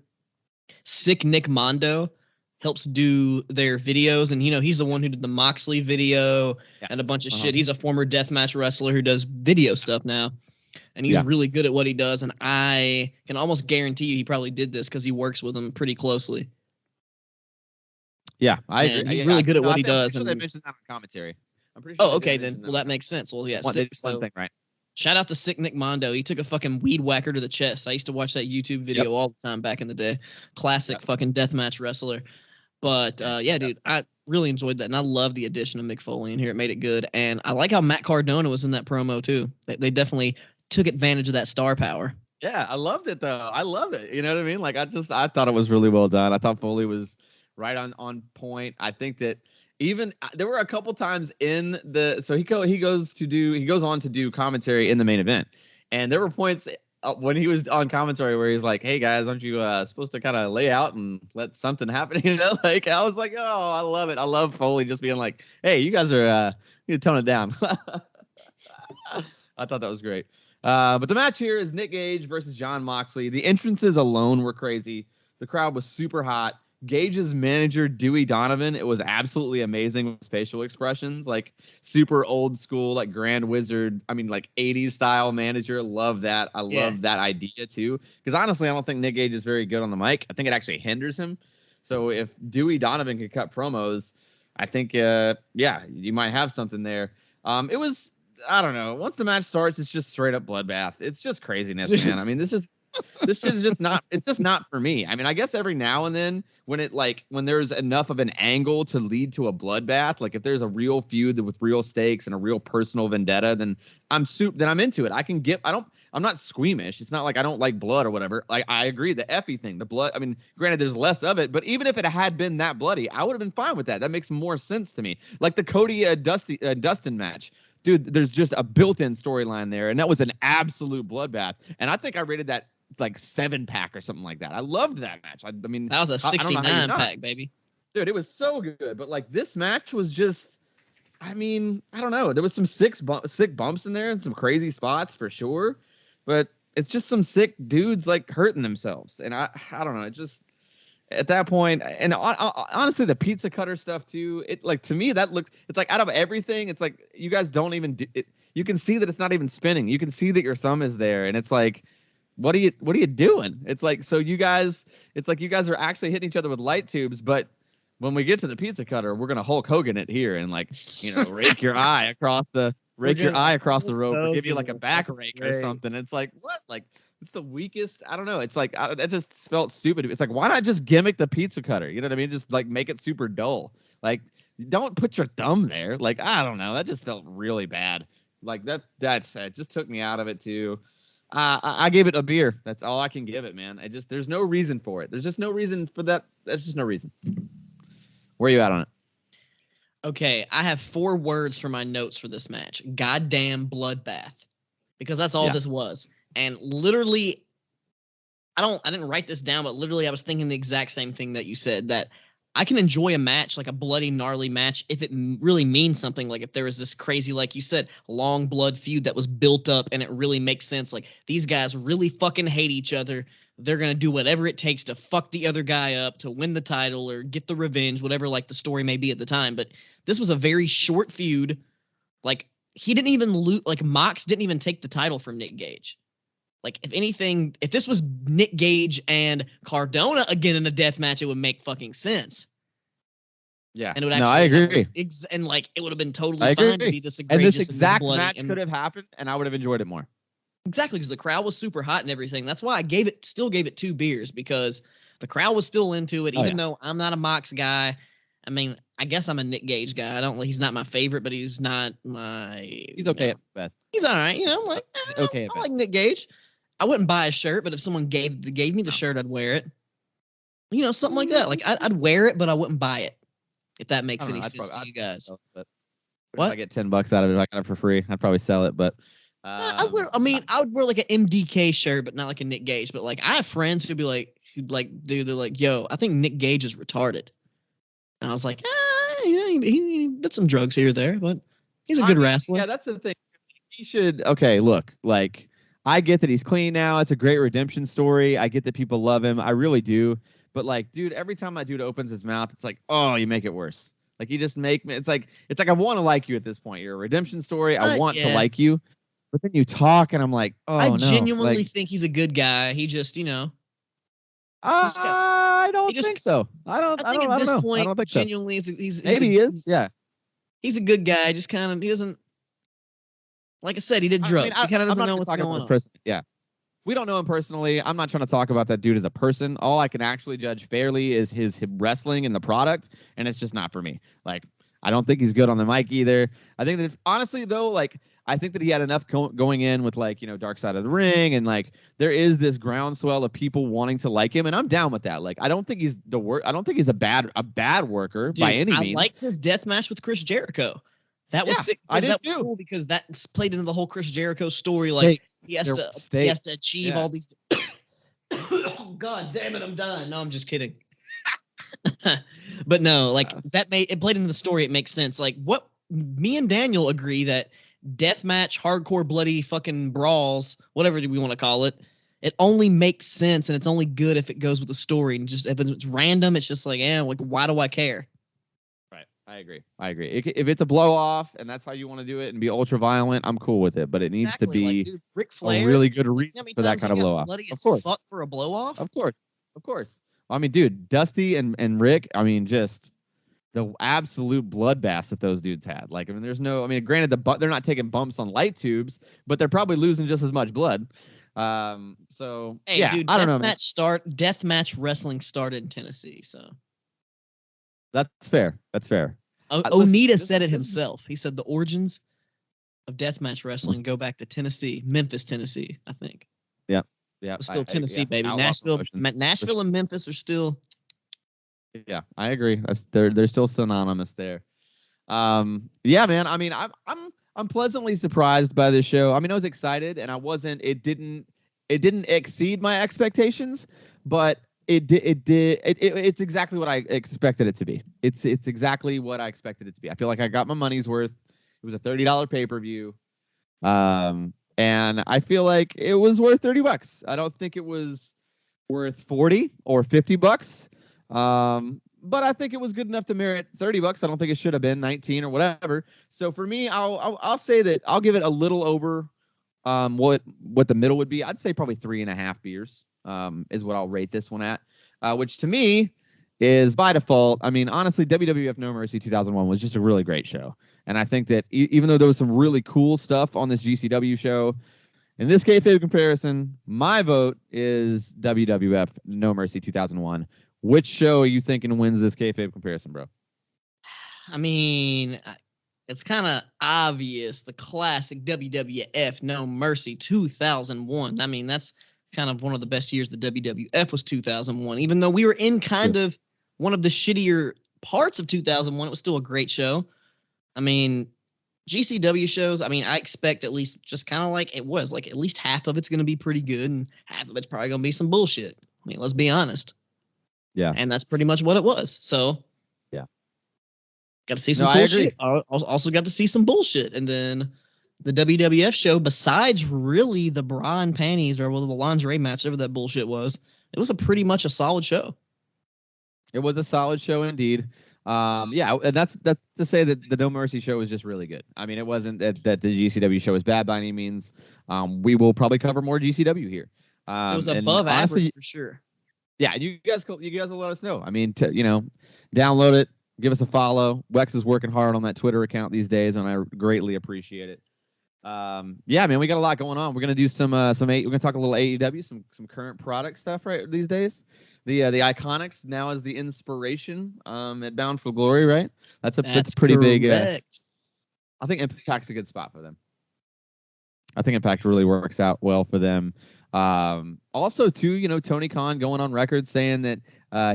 Sick Nick Mondo helps do their videos, and he's the one who did the Moxley video and a bunch of shit. He's a former deathmatch wrestler who does video stuff now, and he's really good at what he does, and I can almost guarantee you he probably did this because he works with him pretty closely. Yeah, I agree. He's really good at what he does. I'm sure they mentioned that in commentary. I'm pretty sure. Oh, okay, then. Well, that makes sense. Well, yeah. One thing, right? Shout out to Sick Nick Mondo. He took a fucking weed whacker to the chest. I used to watch that YouTube video all the time back in the day. Classic fucking deathmatch wrestler. But yeah, dude, I really enjoyed that, and I love the addition of Mick Foley in here. It made it good, and I like how Matt Cardona was in that promo too. They definitely took advantage of that star power. Yeah, I loved it though. I love it. You know what I mean? Like I thought it was really well done. I thought Foley was right on point. I think that even there were a couple times in the he goes on to do commentary in the main event, and there were points when he was on commentary where he's like, "Hey guys, aren't you supposed to kind of lay out and let something happen?" You know, like I was like, "Oh, I love it. I love Foley just being like, hey, you guys are you need to tone it down." I thought that was great. But the match here is Nick Gage versus Jon Moxley. The entrances alone were crazy. The crowd was super hot. Gage's manager, Dewey Donovan, it was absolutely amazing with his facial expressions, like super old school, like Grand Wizard. I mean, like 80s style manager. Love that. I love that idea too. Because honestly, I don't think Nick Gage is very good on the mic. I think it actually hinders him. So if Dewey Donovan could cut promos, I think, you might have something there. It was, I don't know. Once the match starts, it's just straight up bloodbath. It's just craziness, man. I mean, this is just not. It's just not for me. I mean, I guess every now and then, when there's enough of an angle to lead to a bloodbath, like if there's a real feud with real stakes and a real personal vendetta, then I'm into it. I'm not squeamish. It's not like I don't like blood or whatever. Like I agree, the Effie thing, the blood. I mean, granted, there's less of it, but even if it had been that bloody, I would have been fine with that. That makes more sense to me. Like the Cody Dustin match. Dude, there's just a built-in storyline there, and that was an absolute bloodbath. And I think I rated that like 7-pack or something like that. I loved that match. I mean, that was a 69-pack, baby. Dude, it was so good. But like this match was just, I mean, I don't know. There was some sick bumps in there and some crazy spots for sure. But it's just some sick dudes like hurting themselves, and I don't know. It just at that point, and honestly, the pizza cutter stuff too. It like to me that looked. It's like out of everything, it's like you guys don't even do it. You can see that it's not even spinning. You can see that your thumb is there, and it's like, what are you doing? It's like you guys are actually hitting each other with light tubes, but when we get to the pizza cutter, we're gonna Hulk Hogan it here and like rake your eye across the rope, or give you like a back rake or something. It's like what like. It's the weakest. I don't know. It's like that just felt stupid. It's like, why not just gimmick the pizza cutter? You know what I mean? Just like make it super dull. Like, don't put your thumb there. Like, I don't know. That just felt really bad. Like it just took me out of it too. I gave it a beer. That's all I can give it, man. There's no reason for it. There's just no reason for that. There's just no reason. Where are you at on it? Okay, I have 4 words for my notes for this match. Goddamn bloodbath, because that's all this was. And literally, I didn't write this down, but literally I was thinking the exact same thing that you said, that I can enjoy a match, like a bloody, gnarly match, if it really means something. Like if there was this crazy, like you said, long blood feud that was built up and it really makes sense. Like these guys really fucking hate each other. They're going to do whatever it takes to fuck the other guy up to win the title or get the revenge, whatever like the story may be at the time. But this was a very short feud. Like he didn't even like Mox didn't even take the title from Nick Gage. Like, if anything, if this was Nick Gage and Cardona again in a death match, it would make fucking sense. Yeah. And it would actually I agree. And like, it would have been totally fine to be this egregious. And this exact match could have happened, and I would have enjoyed it more. Exactly, because the crowd was super hot and everything. That's why I still gave it 2 beers, because the crowd was still into it, even though I'm not a Mox guy. I mean, I guess I'm a Nick Gage guy. He's not my favorite, but he's not my. He's okay at best. He's all right, like okay. I like Nick Gage. I wouldn't buy a shirt, but if someone gave me the shirt, I'd wear it. Something like that. Like I'd wear it, but I wouldn't buy it. If that makes any sense to you guys. What? If I get $10 out of it, if I got it for free, I'd probably sell it. But I would wear like an MDK shirt, but not like a Nick Gage. But like I have friends they're like, yo, I think Nick Gage is retarded. And I was like, he did some drugs here or there, but he's a good wrestler. Yeah, that's the thing. He should. Okay, look, like. I get that he's clean now. It's a great redemption story. I get that people love him. I really do. But like, dude, every time that dude opens his mouth, it's like, oh, you make it worse. Like you just make me. It's like I want to like you at this point. You're a redemption story. I want to like you, but then you talk, and I'm like, oh, I genuinely think he's a good guy. He just, I don't think so. I don't at this point, I don't think genuinely, so. he's maybe he is. Yeah, he's a good guy. Just kind of, he doesn't. Like I said, he did drugs. He kind of doesn't know what's going on. Yeah. we don't know him personally. I'm not trying to talk about that dude as a person. All I can actually judge fairly is his wrestling and the product, and it's just not for me. Like, I don't think he's good on the mic either. I think that honestly though, like, I think that he had enough going in with, like, Dark Side of the Ring, and like there is this groundswell of people wanting to like him, and I'm down with that. Like, I don't think he's I don't think he's a bad worker. Dude, by any means. I liked his death match with Chris Jericho. That was sick. I did that too. Was cool because that played into the whole Chris Jericho story. Like, he has to achieve all these. Oh, God damn it! I'm done. No, I'm just kidding. But no, like it played into the story. It makes sense. Like, what me and Daniel agree that deathmatch, hardcore, bloody fucking brawls, whatever we want to call it, it only makes sense and it's only good if it goes with the story. And just if it's random, it's just like, like, why do I care? Right. I agree. If it's a blow off and that's how you want to do it and be ultra violent, I'm cool with it. But it needs to be Ric Flair, a really good reason for that kind of blow off. Of course. Fuck for a blow off. Of course. I mean, dude, Dusty and Rick, I mean, just the absolute bloodbath that those dudes had. Like, I mean, granted, they're not taking bumps on light tubes, but they're probably losing just as much blood. So, hey, yeah, dude, I don't know. Deathmatch wrestling started in Tennessee, so. That's fair. Onita said it himself. He said the origins of deathmatch wrestling go back to Memphis, Tennessee, I think. Yeah. Yeah. It's still Tennessee, baby. Nashville and Memphis are still. Yeah, I agree. They're still synonymous there. Yeah, man. I mean, I'm pleasantly surprised by this show. I mean, I was excited, and I wasn't. It didn't exceed my expectations, but it did. It's exactly what I expected it to be. It's exactly what I expected it to be. I feel like I got my money's worth. It was a $30 pay-per-view. And I feel like it was worth $30. I don't think it was worth $40 or $50. But I think it was good enough to merit $30. I don't think it should have been 19 or whatever. So for me, I'll say that I'll give it a little over what the middle would be. I'd say probably 3.5 beers is what I'll rate this one at, which to me is by default. I mean, honestly, WWF No Mercy 2001 was just a really great show. And I think that even though there was some really cool stuff on this GCW show, in this kayfabe comparison, my vote is WWF No Mercy 2001. Which show are you thinking wins this kayfabe comparison, bro? I mean, it's kind of obvious. The classic WWF No Mercy 2001. I mean, that's kind of one of the best years the WWF was 2001. Even though we were in kind of one of the shittier parts of 2001, it was still a great show. I mean, GCW shows, I mean, I expect at least just kind of like it was. Like, at least half of it's going to be pretty good, and half of it's probably going to be some bullshit. I mean, let's be honest. Yeah. And that's pretty much what it was. So, yeah. Got to see some bullshit. Also got to see some bullshit. And then the WWF show, besides really the bra and panties or the lingerie match, whatever that bullshit was, it was pretty much a solid show. It was a solid show indeed. Yeah, and that's to say that the No Mercy show was just really good. I mean, it wasn't that the GCW show is bad by any means. We will probably cover more GCW here. It was above average for sure. Yeah, you guys will let us know. I mean, download it, give us a follow. Wex is working hard on that Twitter account these days, and I greatly appreciate it. Yeah, man, we got a lot going on. We're gonna do we're gonna talk a little AEW, some current product stuff right these days. The Iconics now is the inspiration at Bound for Glory, right? That's pretty big. I think Impact's a good spot for them. I think Impact really works out well for them. Also, too, Tony Khan going on record saying that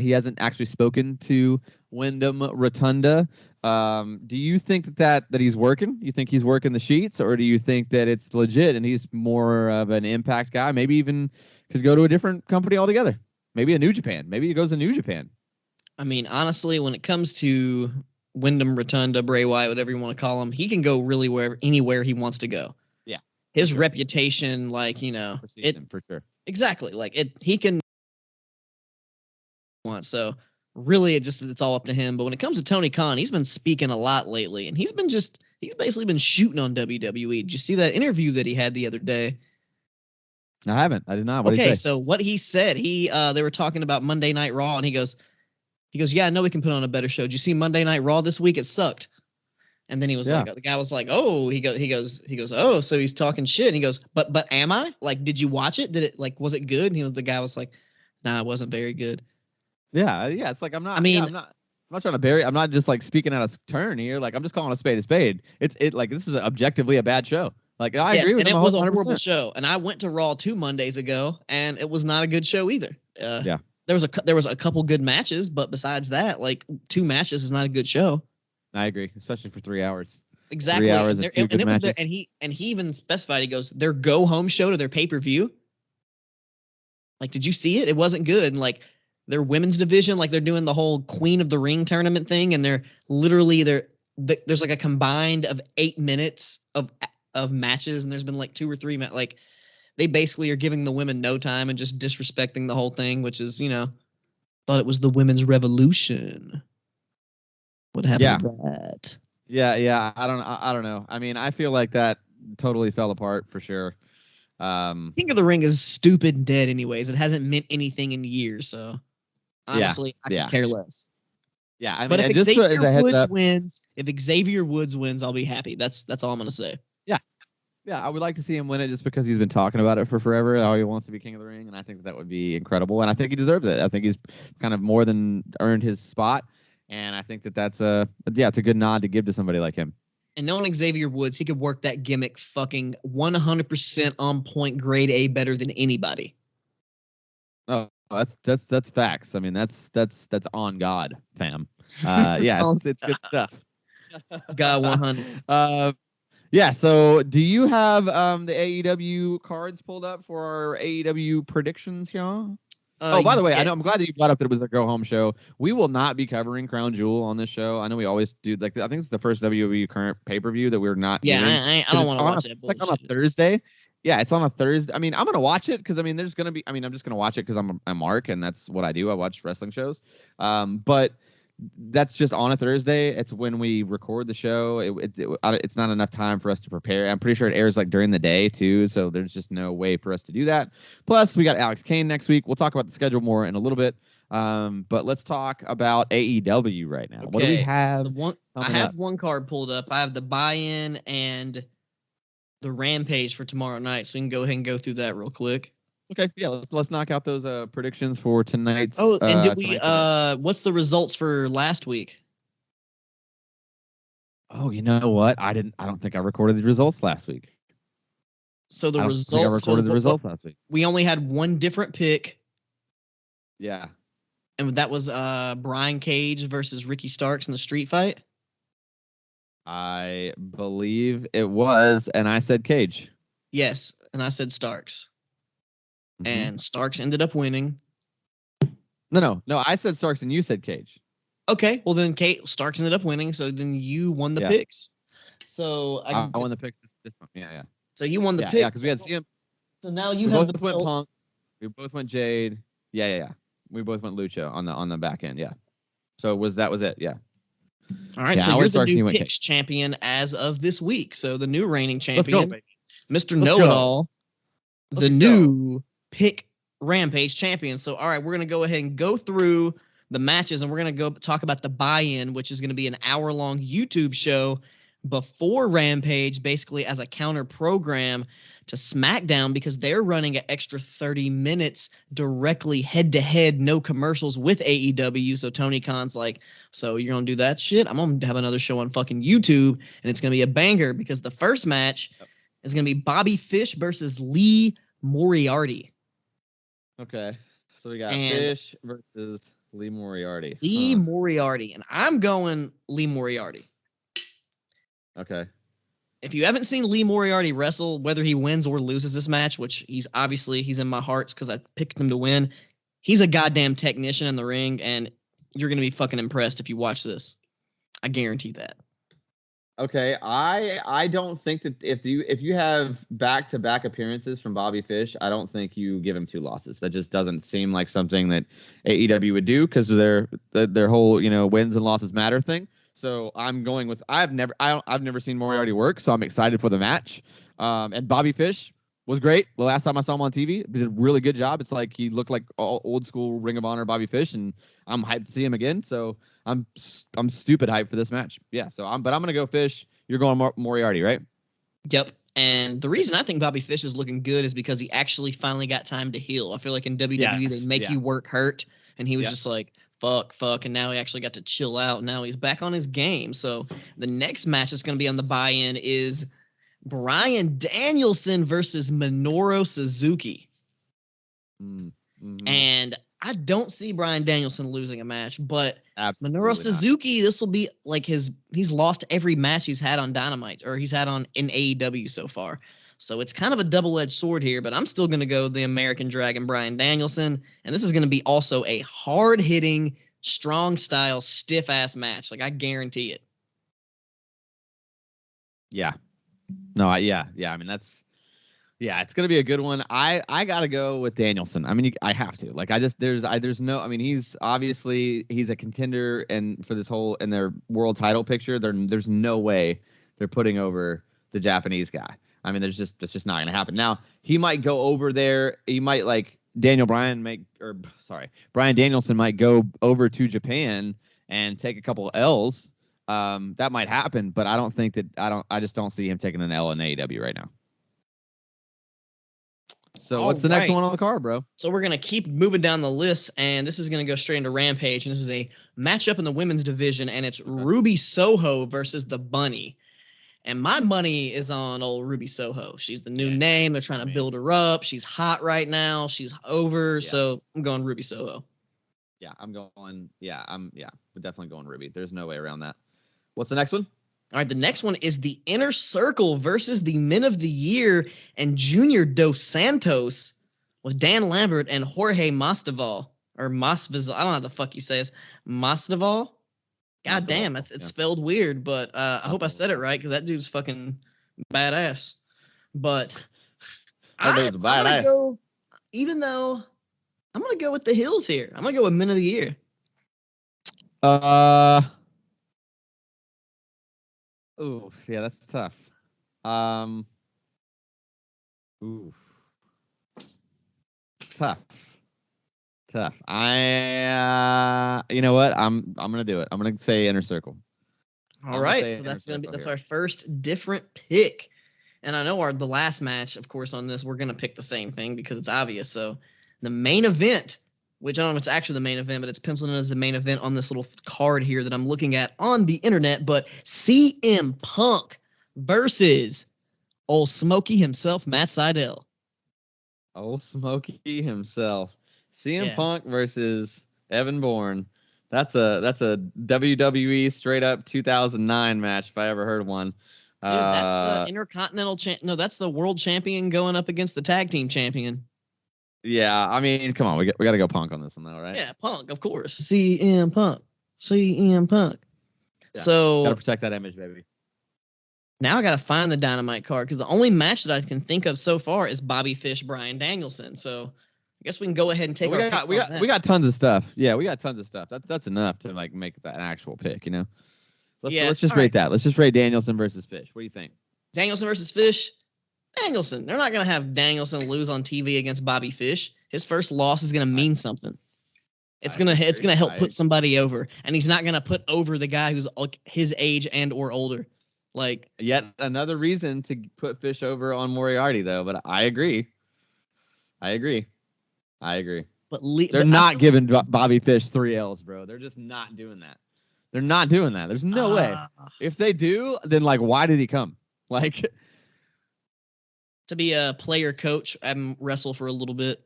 he hasn't actually spoken to Wyndham Rotunda. Do you think that he's working? You think he's working the sheets, or do you think that it's legit and he's more of an Impact guy? Maybe even could go to a different company altogether. Maybe a New Japan. Maybe he goes to New Japan. I mean, honestly, when it comes to Wyndham Rotunda, Bray Wyatt, whatever you want to call him, he can go really anywhere he wants to go. Yeah. His reputation, like, for sure. Exactly. Like, he can. So really, it's all up to him. But when it comes to Tony Khan, he's been speaking a lot lately, and he's basically been shooting on WWE. Did you see that interview that he had the other day? I haven't. I did not. What did he say? So what he said, they were talking about Monday Night Raw, and he goes, yeah, I know we can put on a better show. Did you see Monday Night Raw this week? It sucked. And then he was like, the guy was like, oh, he goes, oh, so he's talking shit. And he goes, but am I? Like, did you watch it? Did it, like, was it good? And the guy was like, nah, it wasn't very good. Yeah. It's like, I'm not trying to bury. I'm not just like speaking out of turn here. Like, I'm just calling a spade a spade. It's like, this is objectively a bad show. Like, I agree with him. And it was a horrible show. And I went to Raw 2 Mondays ago, and it was not a good show either. There was a couple good matches, but besides that, like, 2 matches is not a good show. I agree, especially for 3 hours. Exactly. 3 hours of 2 good matches. And he even specified, he goes, their go home show to their pay-per-view. Like, did you see it? It wasn't good. And like, their women's division, like, they're doing the whole Queen of the Ring tournament thing, and they're literally there's like a combined of 8 minutes of matches, and there's been like 2 or 3 like, they basically are giving the women no time and just disrespecting the whole thing, which is, thought it was the women's revolution. What happened to that? Yeah. I don't know. I mean, I feel like that totally fell apart for sure. King of the Ring is stupid and dead anyways. It hasn't meant anything in years, so honestly, I could care less. Yeah, I mean, but if Xavier Woods wins, I'll be happy. That's all I'm gonna say. Yeah, I would like to see him win it just because he's been talking about it for forever, how he wants to be King of the Ring, and I think that would be incredible, and I think he deserves it. I think he's kind of more than earned his spot, and I think that's it's a good nod to give to somebody like him. And knowing Xavier Woods, he could work that gimmick fucking 100% on point, grade A, better than anybody. Oh, that's facts. I mean, that's on God, fam. It's good stuff. God 100. Yeah, so do you have the AEW cards pulled up for our AEW predictions here? By the way, yes. I'm glad that you brought up that it was a go home show. We will not be covering Crown Jewel on this show. I know we always do. Like, I think it's the first WWE current pay-per-view that we're not doing. I don't want to watch it. It's like on a Thursday. Yeah, it's on a Thursday. I mean, I'm going to watch it because, I'm just going to watch it because I'm Mark, and that's what I do. I watch wrestling shows. But that's just on a Thursday. It's when we record the show. It's not enough time for us to prepare. I'm pretty sure it airs like during the day too, so there's just no way for us to do that. Plus, we got Alex Kane next week. We'll talk about the schedule more in a little bit. But let's talk about AEW right now. Okay. What do we have? I have one card pulled up. I have the buy-in and the Rampage for tomorrow night, so we can go ahead and go through that real quick. Okay, yeah, let's knock out those predictions for tonight's. Oh, and did we? What's the results for last week? Oh, you know what? I don't think I recorded the results last week. So the results. I recorded the results last week. We only had one different pick. Yeah. And that was Brian Cage versus Ricky Starks in the street fight. I believe it was, and I said Cage. Yes, and I said Starks. Mm-hmm. And Starks ended up winning. No. I said Starks and you said Cage. Okay, well then Starks ended up winning, so then you won the picks. So I won the picks this one. Yeah. So you won the picks. Yeah, because we had CM. So now you have both went Punk. We both went Jade. Yeah. We both went Lucha on the back end. Yeah. So that was it. Yeah. All right. So you're the new picks champion as of this week. So the new reigning champion, Mr. Knowitall, the new pick Rampage champion. So, all right, we're going to go ahead and go through the matches, and we're going to go talk about the buy-in, which is going to be an hour-long YouTube show before Rampage, basically as a counter program to SmackDown, because they're running an extra 30 minutes directly head-to-head, no commercials with AEW. So Tony Khan's like, so you're going to do that shit? I'm going to have another show on fucking YouTube, and it's going to be a banger, because the first match is going to be Bobby Fish versus Lee Moriarty. Okay, so we got Fish versus Lee Moriarty. Moriarty, and I'm going Lee Moriarty. Okay. If you haven't seen Lee Moriarty wrestle, whether he wins or loses this match, which he's in my hearts because I picked him to win, he's a goddamn technician in the ring, and you're going to be fucking impressed if you watch this. I guarantee that. Okay, I don't think that if you have back-to-back appearances from Bobby Fish, I don't think you give him 2 losses. That just doesn't seem like something that AEW would do because of their whole wins and losses matter thing. So I'm going with I've never seen Moriarty work, so I'm excited for the match. And Bobby Fish, was great. The last time I saw him on TV, did a really good job. It's like he looked like old school Ring of Honor Bobby Fish, and I'm hyped to see him again. So I'm stupid hyped for this match. Yeah. So I'm gonna go Fish. You're going Moriarty, right? Yep. And the reason I think Bobby Fish is looking good is because he actually finally got time to heal. I feel like in WWE they make you work hurt, and he was just like fuck, and now he actually got to chill out. Now he's back on his game. So the next match that's going to be on the buy-in is Bryan Danielson versus Minoru Suzuki. And I don't see Bryan Danielson losing a match, but Minoru Suzuki, this will be like he's lost every match he's had on Dynamite, or he's had in AEW so far. So it's kind of a double-edged sword here, but I'm still going to go the American Dragon Bryan Danielson, and this is going to be also a hard-hitting, strong-style, stiff-ass match. Like, I guarantee it. Yeah. No, I mean, it's going to be a good one. I got to go with Danielson. I mean, I have to. Like, there's no, I mean, he's a contender, and for this whole, in their world title picture, there's no way they're putting over the Japanese guy. I mean, that's just not going to happen. Now, he might go over there. He might, like, Bryan Danielson might go over to Japan and take a couple L's. That might happen, but I just don't see him taking an L in AEW right now. So what's the next one on the card, bro? So we're going to keep moving down the list, and this is going to go straight into Rampage, and this is a matchup in the women's division, and it's Ruby Soho versus the Bunny. And my money is on old Ruby Soho. She's the new name. They're trying to build her up. She's hot right now. She's over. Yeah. So I'm going Ruby Soho. Yeah, we're definitely going Ruby. There's no way around that. What's the next one? All right, the next one is the Inner Circle versus the Men of the Year and Junior Dos Santos with Dan Lambert and Jorge Masvidal. Or Masvidal. I don't know how the fuck you say it. Masvidal? God damn, it's spelled weird, but I hope I said it right, because that dude's fucking badass. But I'm going to go, even though I'm going to go with the Hills here. I'm going to go with Men of the Year. Ooh, yeah, that's tough. Tough. You know what? I'm gonna do it. I'm gonna say Inner Circle. All right, so that's our first different pick. And I know the last match, of course, on this, we're gonna pick the same thing because it's obvious. So the main event, which I don't know if it's actually the main event, but it's penciled in as the main event on this little card here that I'm looking at on the internet. But CM Punk versus old Smokey himself, Matt Sydal. Old Smokey himself. CM Punk versus Evan Bourne. That's a WWE straight up 2009 match if I ever heard one. Dude, that's the Intercontinental No, that's the world champion going up against the tag team champion. Yeah, I mean, come on, we got to go Punk on this one though, right? Yeah, Punk, of course. CM Punk. Yeah, so gotta protect that image, baby. Now I gotta find the Dynamite card, because the only match that I can think of so far is Bobby Fish, Bryan Danielson. So I guess we can go ahead and take our picks. We got tons of stuff. Yeah, we got tons of stuff. That's enough to like make that an actual pick, you know. Let's just rate that. Let's just rate Danielson versus Fish. What do you think? Danielson versus Fish. Danielson. They're not gonna have Danielson lose on TV against Bobby Fish. His first loss is gonna mean something. It's gonna help put somebody over, and he's not gonna put over the guy who's his age and or older. Like, yet another reason to put Fish over on Moriarty, though. But I agree. But they're not giving Bobby Fish 3 L's, bro. They're just not doing that. They're not doing that. There's no way. If they do, then like, why did he come? Like, to be a player coach and wrestle for a little bit,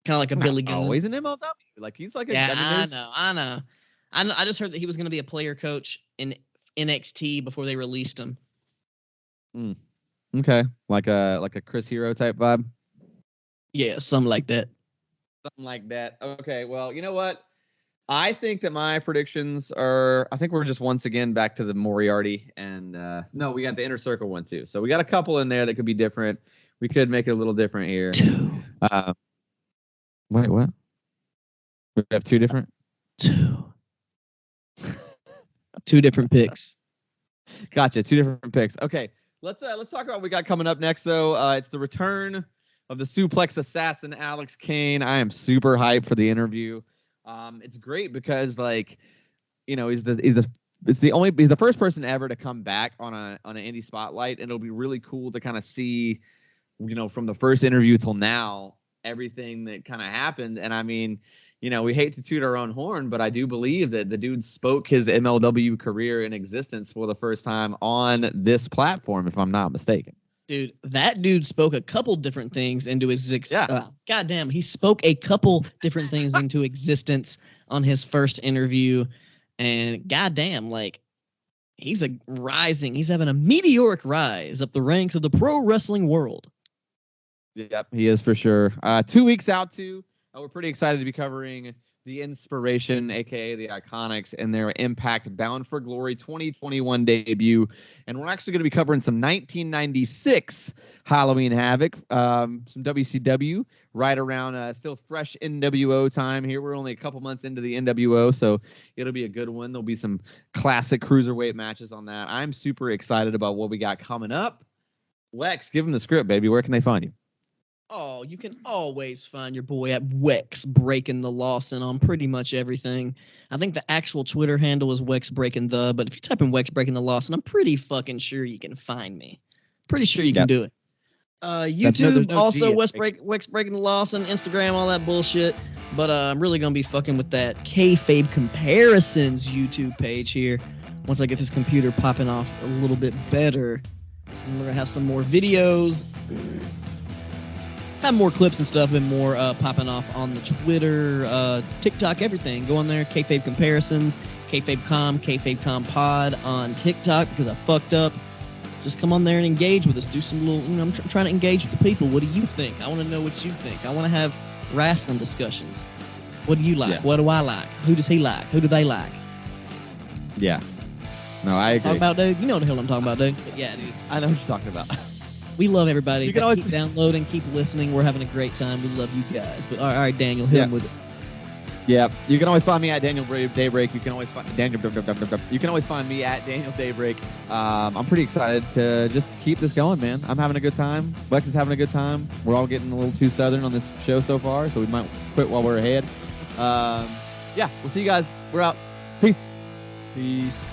kind of like a Billy Gunn. Always an MLW. Like, he's like a. I know. I just heard that he was going to be a player coach in NXT before they released him. Okay, like a Chris Hero type vibe. Yeah, something like that. Okay, well, you know what? I think that my predictions are. I think we're just once again back to the Moriarty, and no, we got the Inner Circle one too. So we got a couple in there that could be different. We could make it a little different here. Wait, what? We have two different. Two different picks. Gotcha. Two different picks. Okay, Let's talk about what we got coming up next, though. It's the return of the suplex assassin, Alex Kane. I am super hyped for the interview. It's great because, like, you know, he's the first person ever to come back on an indie spotlight, and it'll be really cool to kind of see, you know, from the first interview till now, everything that kind of happened. And I mean, you know, we hate to toot our own horn, but I do believe that the dude spoke his MLW career in existence for the first time on this platform, if I'm not mistaken. Dude, that dude spoke a couple different things into existence. Yeah. Goddamn, he spoke a couple different things into existence on his first interview. And goddamn, like, he's having a meteoric rise up the ranks of the pro wrestling world. Yep, he is for sure. 2 weeks out, too. We're pretty excited to be covering the Inspiration, a.k.a. the Iconics, and their Impact Bound for Glory 2021 debut. And we're actually going to be covering some 1996 Halloween Havoc, some WCW, right around still fresh NWO time here. We're only a couple months into the NWO, so it'll be a good one. There'll be some classic cruiserweight matches on that. I'm super excited about what we got coming up. Wex, give them the script, baby. Where can they find you? Oh, you can always find your boy at Wex Breaking the Lawson on pretty much everything. I think the actual Twitter handle is Wex Breaking the, but if you type in Wex Breaking the Lawson, I'm pretty fucking sure you can find me. Pretty sure you can do it. YouTube, also Wex Breaking the Lawson, Instagram, all that bullshit. But I'm really going to be fucking with that Kayfabe Comparisons YouTube page here once I get this computer popping off a little bit better. And we're going to have some more videos. Have more clips and stuff and more popping off on the Twitter, TikTok, everything. Go on there, Kayfabe Comparisons, KayfabeCom Pod on TikTok because I fucked up. Just come on there and engage with us. Do some little, you know, I'm trying to engage with the people. What do you think? I want to know what you think. I want to have wrestling discussions. What do you like? Yeah. What do I like? Who does he like? Who do they like? Yeah. No, I agree. Talk about, dude. You know what the hell I'm talking about, dude. But yeah, dude. I know what you're talking about. We love everybody. You can always keep downloading, keep listening. We're having a great time. We love you guys. But all right, Daniel, hit him with it. Yeah, you can always find me at Daniel Daybreak. You can always find You can always find me at Daniel Daybreak. I'm pretty excited to just keep this going, man. I'm having a good time. Wex is having a good time. We're all getting a little too southern on this show so far, so we might quit while we're ahead. Yeah, we'll see you guys. We're out. Peace. Peace.